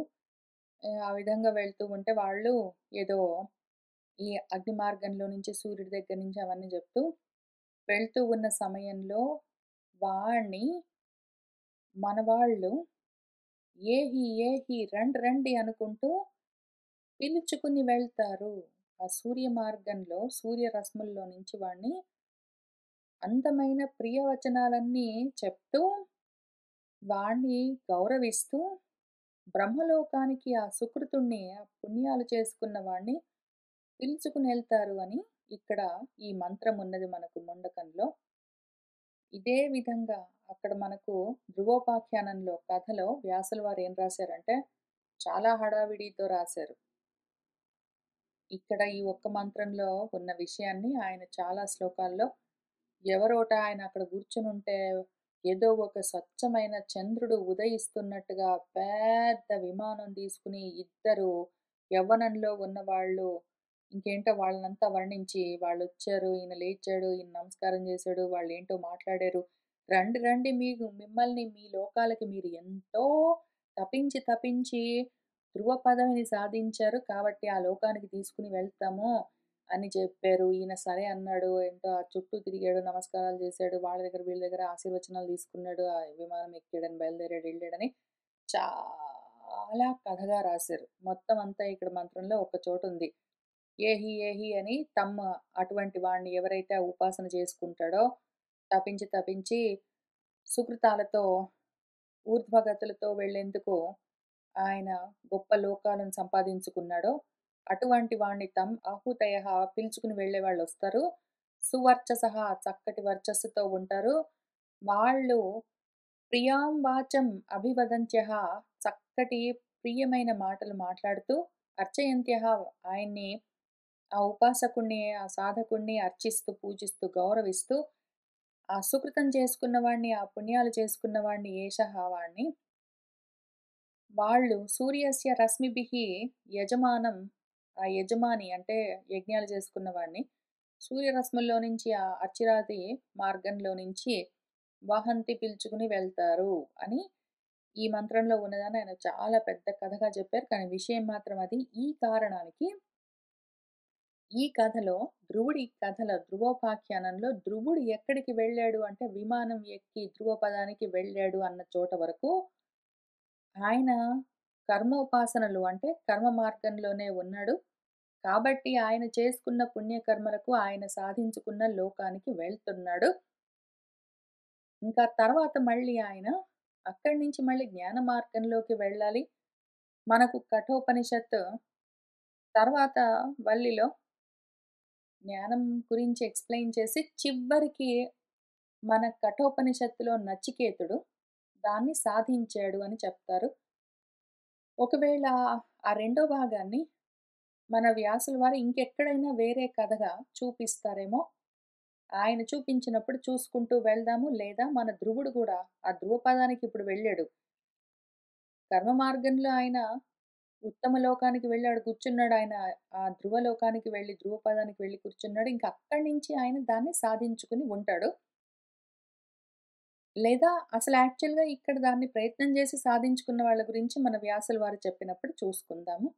ఆ విధంగా వెళ్తూ ఉంటే వాళ్ళు ఏదో ఈ అగ్ని మార్గంలో నుంచి సూర్యుడి దగ్గర నుంచి అవన్నీ చెప్తూ వెళ్తూ ఉన్న సమయంలో వాణ్ణి మనవాళ్ళు ఏహి ఏహి రండి రండి అనుకుంటూ పిలుచుకుని వెళ్తారు. ఆ సూర్య మార్గంలో సూర్యరశ్ముల్లో నుంచి వాణ్ణి అందమైన ప్రియవచనాలన్నీ చెప్తూ వాణ్ణి గౌరవిస్తూ బ్రహ్మలోకానికి ఆ సుకృతుణ్ణి, ఆ పుణ్యాలు చేసుకున్న వాణ్ణి పిలుచుకుని వెళ్తారు అని ఇక్కడ ఈ మంత్రం ఉన్నది మనకు ముండకంలో. ఇదే విధంగా అక్కడ మనకు ధ్రువోపాఖ్యానంలో కథలో వ్యాసుల వారు ఏం రాశారంటే చాలా హడావిడితో రాశారు. ఇక్కడ ఈ ఒక్క మంత్రంలో ఉన్న విషయాన్ని ఆయన చాలా శ్లోకాల్లో ఎవరోట ఆయన అక్కడ కూర్చునుంటే ఏదో ఒక స్వచ్ఛమైన చంద్రుడు ఉదయిస్తున్నట్టుగా పెద్ద విమానం తీసుకుని ఇద్దరు యవ్వనంలో ఉన్నవాళ్ళు ఇంకేంటో వాళ్ళనంతా వర్ణించి వాళ్ళొచ్చారు, ఈయన లేచాడు, ఈయన నమస్కారం చేశాడు, వాళ్ళేంటో మాట్లాడారు. రండి రండి మిమ్మల్ని మీ లోకాలకి మీరు ఎంతో తపించి తపించి ధ్రువ పదవిని సాధించారు కాబట్టి ఆ లోకానికి తీసుకుని వెళ్తాము అని చెప్పారు. ఈయన సరే అన్నాడు. ఏంటో ఆ చుట్టూ తిరిగాడు, నమస్కారాలు చేశాడు. వాళ్ళ దగ్గర వీళ్ళ దగ్గర ఆశీర్వచనాలు తీసుకున్నాడు. ఆ విమానం ఎక్కాడని బయలుదేరాడు, వెళ్ళాడని చాలా కథగా రాశారు. మొత్తం అంతా ఇక్కడ మంత్రంలో ఒక చోటుంది. ఏహి ఏహి అని తమ్మ అటువంటి వాడిని ఎవరైతే ఆ ఉపాసన చేసుకుంటాడో తపించి తపించి సుకృతాలతో ఊర్ధ్వగతులతో వెళ్ళేందుకు ఆయన గొప్ప లోకాలను సంపాదించుకున్నాడో అటువంటి వాణ్ణి ఆహుతయ పిలుచుకుని వెళ్ళే వాళ్ళు వస్తారు. సువర్చసః చక్కటి వర్చస్సుతో ఉంటారు. వాళ్ళు ప్రియాం వాచం అభివదంత్యః చక్కటి ప్రియమైన మాటలు మాట్లాడుతూ అర్చయంత్యః ఆయన్ని ఆ ఉపాసకుడిని, ఆ సాధకుడిని అర్చిస్తూ, పూజిస్తూ, గౌరవిస్తూ ఆ సుకృతం చేసుకున్న వాడిని, ఆ పుణ్యాలు చేసుకున్న వాడిని ఏషః వాడిని వాళ్ళు సూర్యస్య రశ్మిభిః యజమానం ఆ యజమాని అంటే యజ్ఞాలు చేసుకున్న వాడిని సూర్యరశ్ముల్లో నుంచి ఆ అర్చిరాది మార్గంలో నుంచి వహంతి పిలుచుకుని వెళ్తారు అని ఈ మంత్రంలో ఉన్నదని ఆయన చాలా పెద్ద కథగా చెప్పారు. కానీ విషయం మాత్రం అది. ఈ కారణానికి ఈ కథలో ధ్రువోపాఖ్యానంలో ధ్రువుడు ఎక్కడికి వెళ్ళాడు అంటే విమానం ఎక్కి ధ్రువపదానికి వెళ్ళాడు అన్న చోట వరకు ఆయన కర్మోపాసనలు అంటే కర్మ మార్గంలోనే ఉన్నాడు. కాబట్టి ఆయన చేసుకున్న పుణ్యకర్మలకు ఆయన సాధించుకున్న లోకానికి వెళ్తున్నాడు. ఇంకా తర్వాత మళ్ళీ ఆయన అక్కడి నుంచి మళ్ళీ జ్ఞాన మార్గంలోకి వెళ్ళాలి. మనకు కఠోపనిషత్ తర్వాత వల్లిలో జ్ఞానం గురించి ఎక్స్‌ప్లెయిన్ చేసి చివరికి మన కఠోపనిషత్తులో నచికేతుడు దాన్ని సాధించాడు అని చెప్తారు. ఒకవేళ ఆ రెండో భాగాన్ని మన వ్యాసుల వారు ఇంకెక్కడైనా వేరే కథగా చూపిస్తారేమో, ఆయన చూపించినప్పుడు చూసుకుంటూ వెళ్దాము. లేదా మన ధ్రువుడు గూడా ఆ ధ్రువపదానికి ఇప్పుడు వెళ్ళాడు. కర్మ మార్గంలో ఆయన ఉత్తమ లోకానికి వెళ్ళాడు, కూర్చున్నాడు. ఆయన ఆ ధ్రువలోకానికి వెళ్ళి, ధ్రువపదానికి వెళ్ళి కూర్చున్నాడు. ఇంక అక్కడి నుంచి ఆయన దాన్ని సాధించుకుని ఉంటాడు. లేదా అసలు యాక్చువల్‌గా ఇక్కడ దాన్ని ప్రయత్నం చేసి సాధించుకున్న వాళ్ళ గురించి మన వ్యాసుల వారు చెప్పినప్పుడు చూసుకుందాము.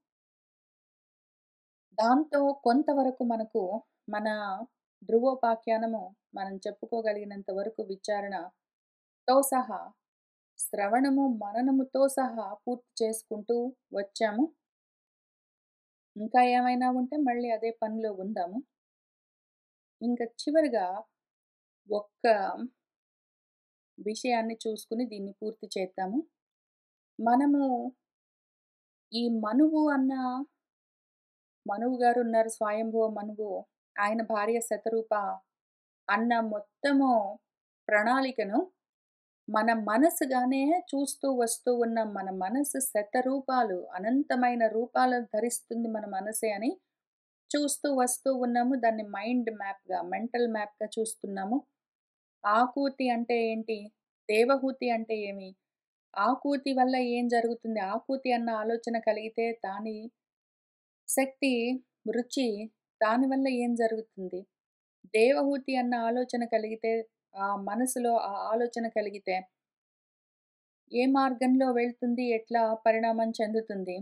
దాంతో కొంతవరకు మనకు మన ధ్రువోపాఖ్యానము మనం చెప్పుకోగలిగినంత వరకు విచారణతో సహా, శ్రవణము, మననముతో సహా పూర్తి చేసుకుంటూ వచ్చాము. ఇంకా ఏమైనా ఉంటే మళ్ళీ అదే పనిలో ఉందాము. ఇంక చివరగా ఒక్క విషయాన్ని చూసుకొని దీన్ని పూర్తి చేద్దాము. మనము ఈ మనువు అన్న మనువు గారున్నారు, స్వయంభువ మనువు. ఆయన భార్య శతరూప అన్న మొత్తము ప్రణాళికను మన మనసుగానే చూస్తూ వస్తూ ఉన్నాం. మన మనసు శతరూపాలు, అనంతమైన రూపాలను ధరిస్తుంది మన మనసే అని చూస్తూ వస్తూ ఉన్నాము. దాన్ని మైండ్ మ్యాప్‌గా, మెంటల్ మ్యాప్‌గా చూస్తున్నాము. ఆకూతి అంటే ఏంటి? దేవహూతి అంటే ఏమి? ఆకూతి వల్ల ఏం జరుగుతుంది? ఆకూతి అన్న ఆలోచన కలిగితే దాని శక్తి, రుచి దానివల్ల ఏం జరుగుతుంది? దేవహూతి అన్న ఆలోచన కలిగితే ఆ మనసులో ఆ ఆలోచన కలిగితే ఏ మార్గంలో వెళ్తుంది? ఎట్లా పరిణామం చెందుతుంది?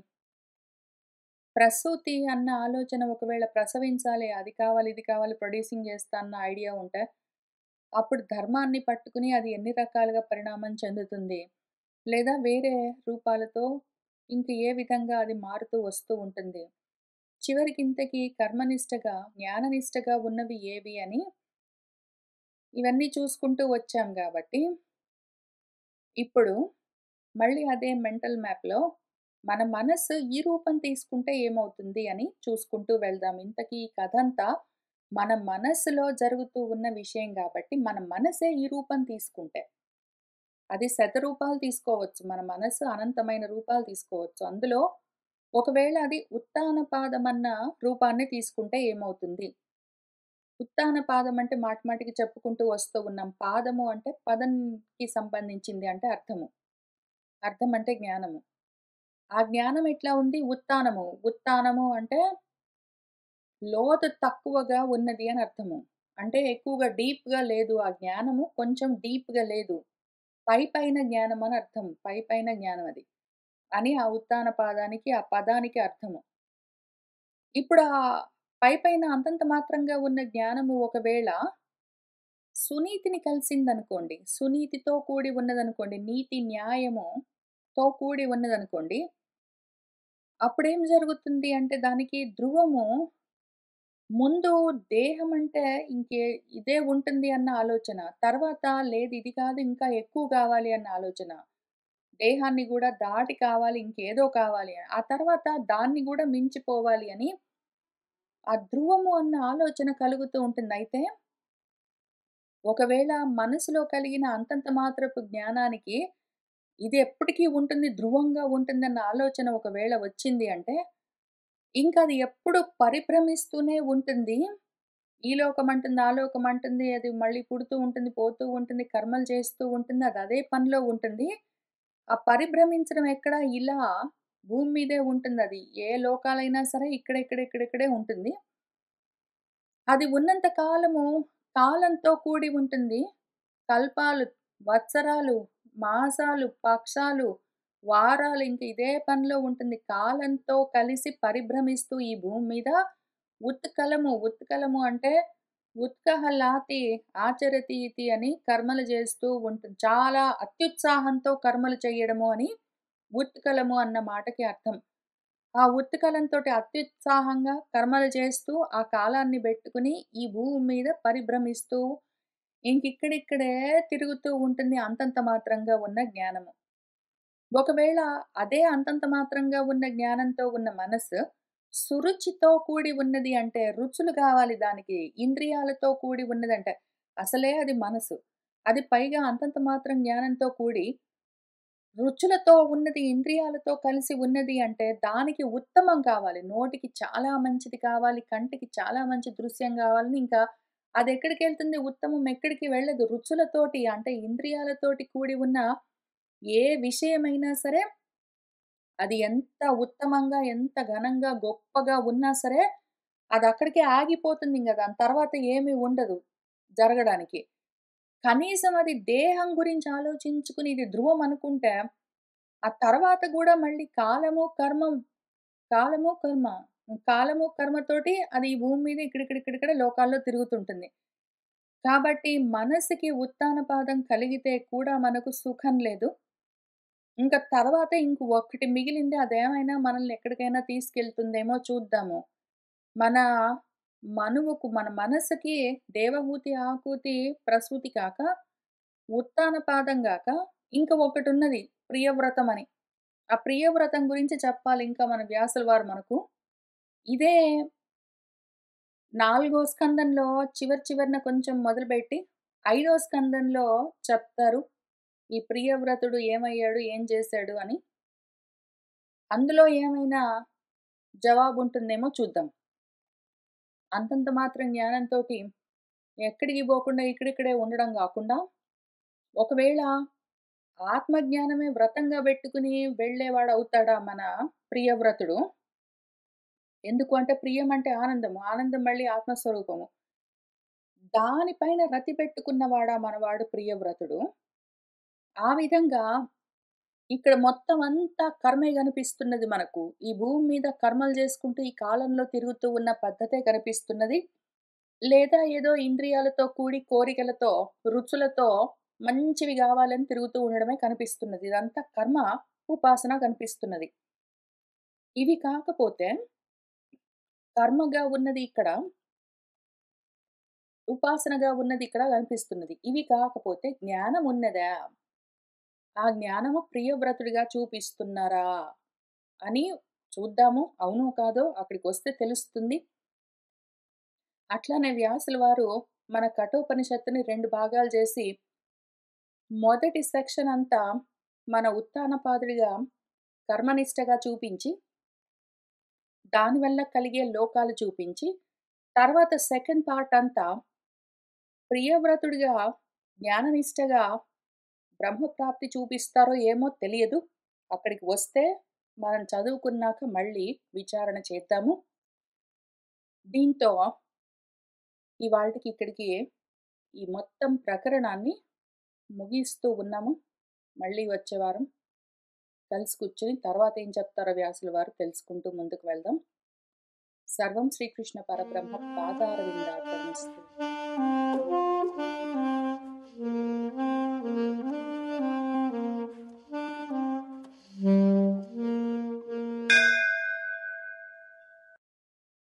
ప్రసూతి అన్న ఆలోచన ఒకవేళ ప్రసవించాలి, అది కావాలి, ఇది కావాలి, ప్రొడ్యూసింగ్ చేస్తా అన్న ఐడియా ఉంటే, అప్పుడు ధర్మాన్ని పట్టుకుని అది ఎన్ని రకాలుగా పరిణామం చెందుతుంది? లేదా వేరే రూపాలతో ఇంక ఏ విధంగా అది మారుతూ వస్తూ ఉంటుంది? చివరికి ఇంతకీ కర్మనిష్టగా, జ్ఞాననిష్టగా ఉన్నవి ఏవి అని ఇవన్నీ చూసుకుంటూ వచ్చాం గాబట్టి, ఇప్పుడు మళ్ళీ అదే మెంటల్ మ్యాప్‌లో మన మనస్సు ఈ రూపం తీసుకుంటే ఏమవుతుంది అని చూసుకుంటూ వెళ్దాం. ఇంతకీ ఈ కథంతా మన మనస్సులో జరుగుతూ ఉన్న విషయం గాబట్టి, మన మనసే ఈ రూపం తీసుకుంటే, అది శతరూపాలు తీసుకోవచ్చు. మన మనస్సు అనంతమైన రూపాలు తీసుకోవచ్చు. అందులో ఒకవేళ అది ఉత్తానపాదమన్న రూపాన్ని తీసుకుంటే ఏమవుతుంది? ఉత్తానపాదం అంటే మాటిమాటికి చెప్పుకుంటూ వస్తూ ఉన్నాం. పాదము అంటే పదంకి సంబంధించింది అంటే అర్థము. అర్థం అంటే జ్ఞానము. ఆ జ్ఞానం ఎట్లా ఉంది? ఉత్తానము. ఉత్తానము అంటే లోతు తక్కువగా ఉన్నది అని అర్థము. అంటే ఎక్కువగా డీప్‌గా లేదు. ఆ జ్ఞానము కొంచెం డీప్‌గా లేదు. పైపైన జ్ఞానం అని అర్థం. పైపైన జ్ఞానం అది. అని ఆ ఉత్తాన పాదానికి, ఆ పదానికి అర్థము. ఇప్పుడు ఆ పైపైన అంతంత మాత్రంగా ఉన్న జ్ఞానము ఒకవేళ సునీతిని కలిసిందనుకోండి. సునీతితో కూడి ఉన్నదనుకోండి. నీతి, న్యాయముతో కూడి ఉన్నదనుకోండి. అప్పుడేం జరుగుతుంది అంటే దానికి ధ్రువము ముందు దేహం అంటే ఇదే ఉంటుంది అన్న ఆలోచన. తర్వాత లేదు ఇది కాదు ఇంకా ఎక్కువ కావాలి అన్న ఆలోచన. దేహాన్ని గూడా దాటి కావాలి ఇంకేదో కావాలి అని. ఆ తర్వాత దాన్ని గూడా మించిపోవాలి అని ఆ ధ్రువము అన్న ఆలోచన కలుగుతూ ఉంటుంది. అయితే ఒకవేళ మనసులో కలిగిన అంతంత మాత్రపు జ్ఞానానికి ఇది ఎప్పటికీ ఉంటుంది, ధ్రువంగా ఉంటుందన్న ఆలోచన ఒకవేళ వచ్చింది అంటే, ఇంకది ఎప్పుడు పరిభ్రమిస్తూనే ఉంటుంది. ఈ లోకమంటుంది, ఆ లోకమంటుంది, అది మళ్ళీ పుడుతూ ఉంటుంది, పోతూ ఉంటుంది, కర్మలు చేస్తూ ఉంటుంది. అది అదే పనిలో ఉంటుంది. ఆ పరిభ్రమించడం ఎక్కడ ఇలా భూమి మీదే ఉంటుందది. ఏ లోకాలైనా సరే ఇక్కడే ఉంటుంది. అది ఉన్నంత కాలము కాలంతో కూడి ఉంటుంది. కల్పాలు, వత్సరాలు, మాసాలు, పక్షాలు, వారాలు ఇంక ఇదే పనిలో ఉంటుంది. కాలంతో కలిసి పరిభ్రమిస్తూ ఈ భూమి మీద ఉత్కలము అంటే ఉత్కహ లాతి ఆచరతి ఇతి అని కర్మలు చేస్తూ ఉంటుంది. చాలా అత్యుత్సాహంతో కర్మలు చేయడము అని ఉత్కలము అన్న మాటకి అర్థం. ఆ ఉత్కలంతోటి అత్యుత్సాహంగా కర్మలు చేస్తూ, ఆ కాలాన్ని బెట్టుకుని ఈ భూమి మీద పరిభ్రమిస్తూ, ఇంకిక్కడిక్కడే తిరుగుతూ ఉంటుంది అంతంత మాత్రంగా ఉన్న జ్ఞానము. ఒకవేళ అదే అంతంత మాత్రంగా ఉన్న జ్ఞానంతో ఉన్న మనస్సు, సురుచితో కూడి ఉన్నది అంటే, రుచులు కావాలి దానికి. ఇంద్రియాలతో కూడి ఉన్నదంటే, అసలే అది మనసు. అది పైగా అంతంత మాత్రం జ్ఞానంతో కూడి రుచులతో ఉన్నది, ఇంద్రియాలతో కలిసి ఉన్నది అంటే దానికి ఉత్తమం కావాలి. నోటికి చాలా మంచిది కావాలి, కంటికి చాలా మంచి దృశ్యం కావాలని ఇంకా అదెక్కడికెళ్తుంది ఉత్తమం ఎక్కడికి వెళ్ళదు. రుచులతోటి అంటే ఇంద్రియాలతోటి కూడి ఉన్న ఏ విషయమైనా సరే అది ఎంత ఉత్తమంగా, ఎంత ఘనంగా, గొప్పగా ఉన్నా సరే అదక్కడికే ఆగిపోతుందింక. దాని తర్వాత ఏమి ఉండదు జరగడానికి. కనీసం అది దేహం గురించి ఆలోచించుకుని ఇది ధ్రువం అనుకుంటే ఆ తర్వాత గూడా మళ్ళీ కాలము, కర్మ. కాలము, కర్మతోటి అది ఈ భూమి మీద ఇక్కడిక్కడ లోకాల్లో తిరుగుతుంటుంది. కాబట్టి మనసుకి ఉత్తానపాదం కలిగితే కూడా మనకు సుఖం లేదు. ఇంక తర్వాత ఒకటి మిగిలింది అదేమైనా మనల్ని ఎక్కడికైనా తీసుకెళ్తుందేమో చూద్దాము. మన మనువుకు మన మనసుకి దేవహూతి, ఆహూతి, ప్రసూతి కాక ఉత్తానపాదం గాక ఇంక ఒకటున్నది ప్రియవ్రతం అని. ఆ ప్రియవ్రతం గురించి చెప్పాలి ఇంకా మన వ్యాసుల వారు మనకు. ఇదే 4 స్కందంలో చివరన కొంచెం మొదలుపెట్టి, 5 స్కందంలో చెప్తారు. ఈ ప్రియవ్రతుడు ఏమయ్యాడు? ఏం చేశాడు? అని. అందులో ఏమైనా జవాబుంటుందేమో చూద్దాం. అంతంత మాత్రం జ్ఞానంతోటి ఎక్కడికి పోకుండా ఇక్కడిక్కడే ఉండడం గాకుండా, ఒకవేళ ఆత్మజ్ఞానమే వ్రతంగా బెట్టుకుని వెళ్ళేవాడవుతాడా మన ప్రియవ్రతుడు? ఎందుకు అంటే ప్రియం అంటే ఆనందము. ఆనందం మళ్ళీ ఆత్మస్వరూపము. దాని పైన రతి పెట్టుకున్నవాడా మనవాడు ప్రియవ్రతుడు. ఆ విధంగా ఇక్కడ మొత్తం అంతా కర్మే గనిపిస్తున్నది మనకు. ఈ భూమి మీద కర్మలు జేసుకుంటూ ఈ కాలంలో తిరుగుతూ ఉన్న పద్ధతే కనిపిస్తున్నది. లేదా ఏదో ఇంద్రియాలతో కూడి కోరికలతో, రుచులతో మంచివి గావాలని తిరుగుతూ ఉండడమే కనిపిస్తున్నది. ఇదంతా కర్మ, ఉపాసన కనిపిస్తున్నది. ఇవి కాకపోతే కర్మగా ఉన్నది ఇక్కడ ఉపాసనగా ఉన్నది ఇక్కడ కనిపిస్తున్నది. ఇవి కాకపోతే జ్ఞానం ఉన్నదా? ఆ జ్ఞానము ప్రియవ్రతుడిగా చూపిస్తున్నారా? అని చూద్దాము. అవునో కాదో అక్కడికొస్తే తెలుస్తుంది. అట్లానే వ్యాసుల వారు మన కఠోపనిషత్తుని 2 భాగాలు చేసి, మొదటి సెక్షన్ అంతా మన ఉత్తానపాదుడిగా కర్మనిష్టగా చూపించి, దానివల్ల కలిగే లోకాలు చూపించి, తర్వాత సెకండ్ పార్ట్ అంతా ప్రియవ్రతుడిగా జ్ఞాననిష్టగా బ్రహ్మప్రాప్తి చూపిస్తారో ఏమో తెలియదు. అక్కడికి వస్తే మనం చదువుకున్నాక మళ్ళీ విచారణ చేద్దాము. దీంతో ఇవాల్టికి ఇక్కడికి ఈ మొత్తం ప్రకరణాన్ని ముగిస్తూ ఉన్నాము. మళ్ళీ వచ్చే వారం కలిసి కూర్చొని తర్వాత ఏం చెప్తారో వ్యాసుల వారు తెలుసుకుంటూ ముందుకు వెళ్దాం. సర్వం శ్రీకృష్ణ పరబ్రహ్మ పాదారవిందార్పణమస్తు.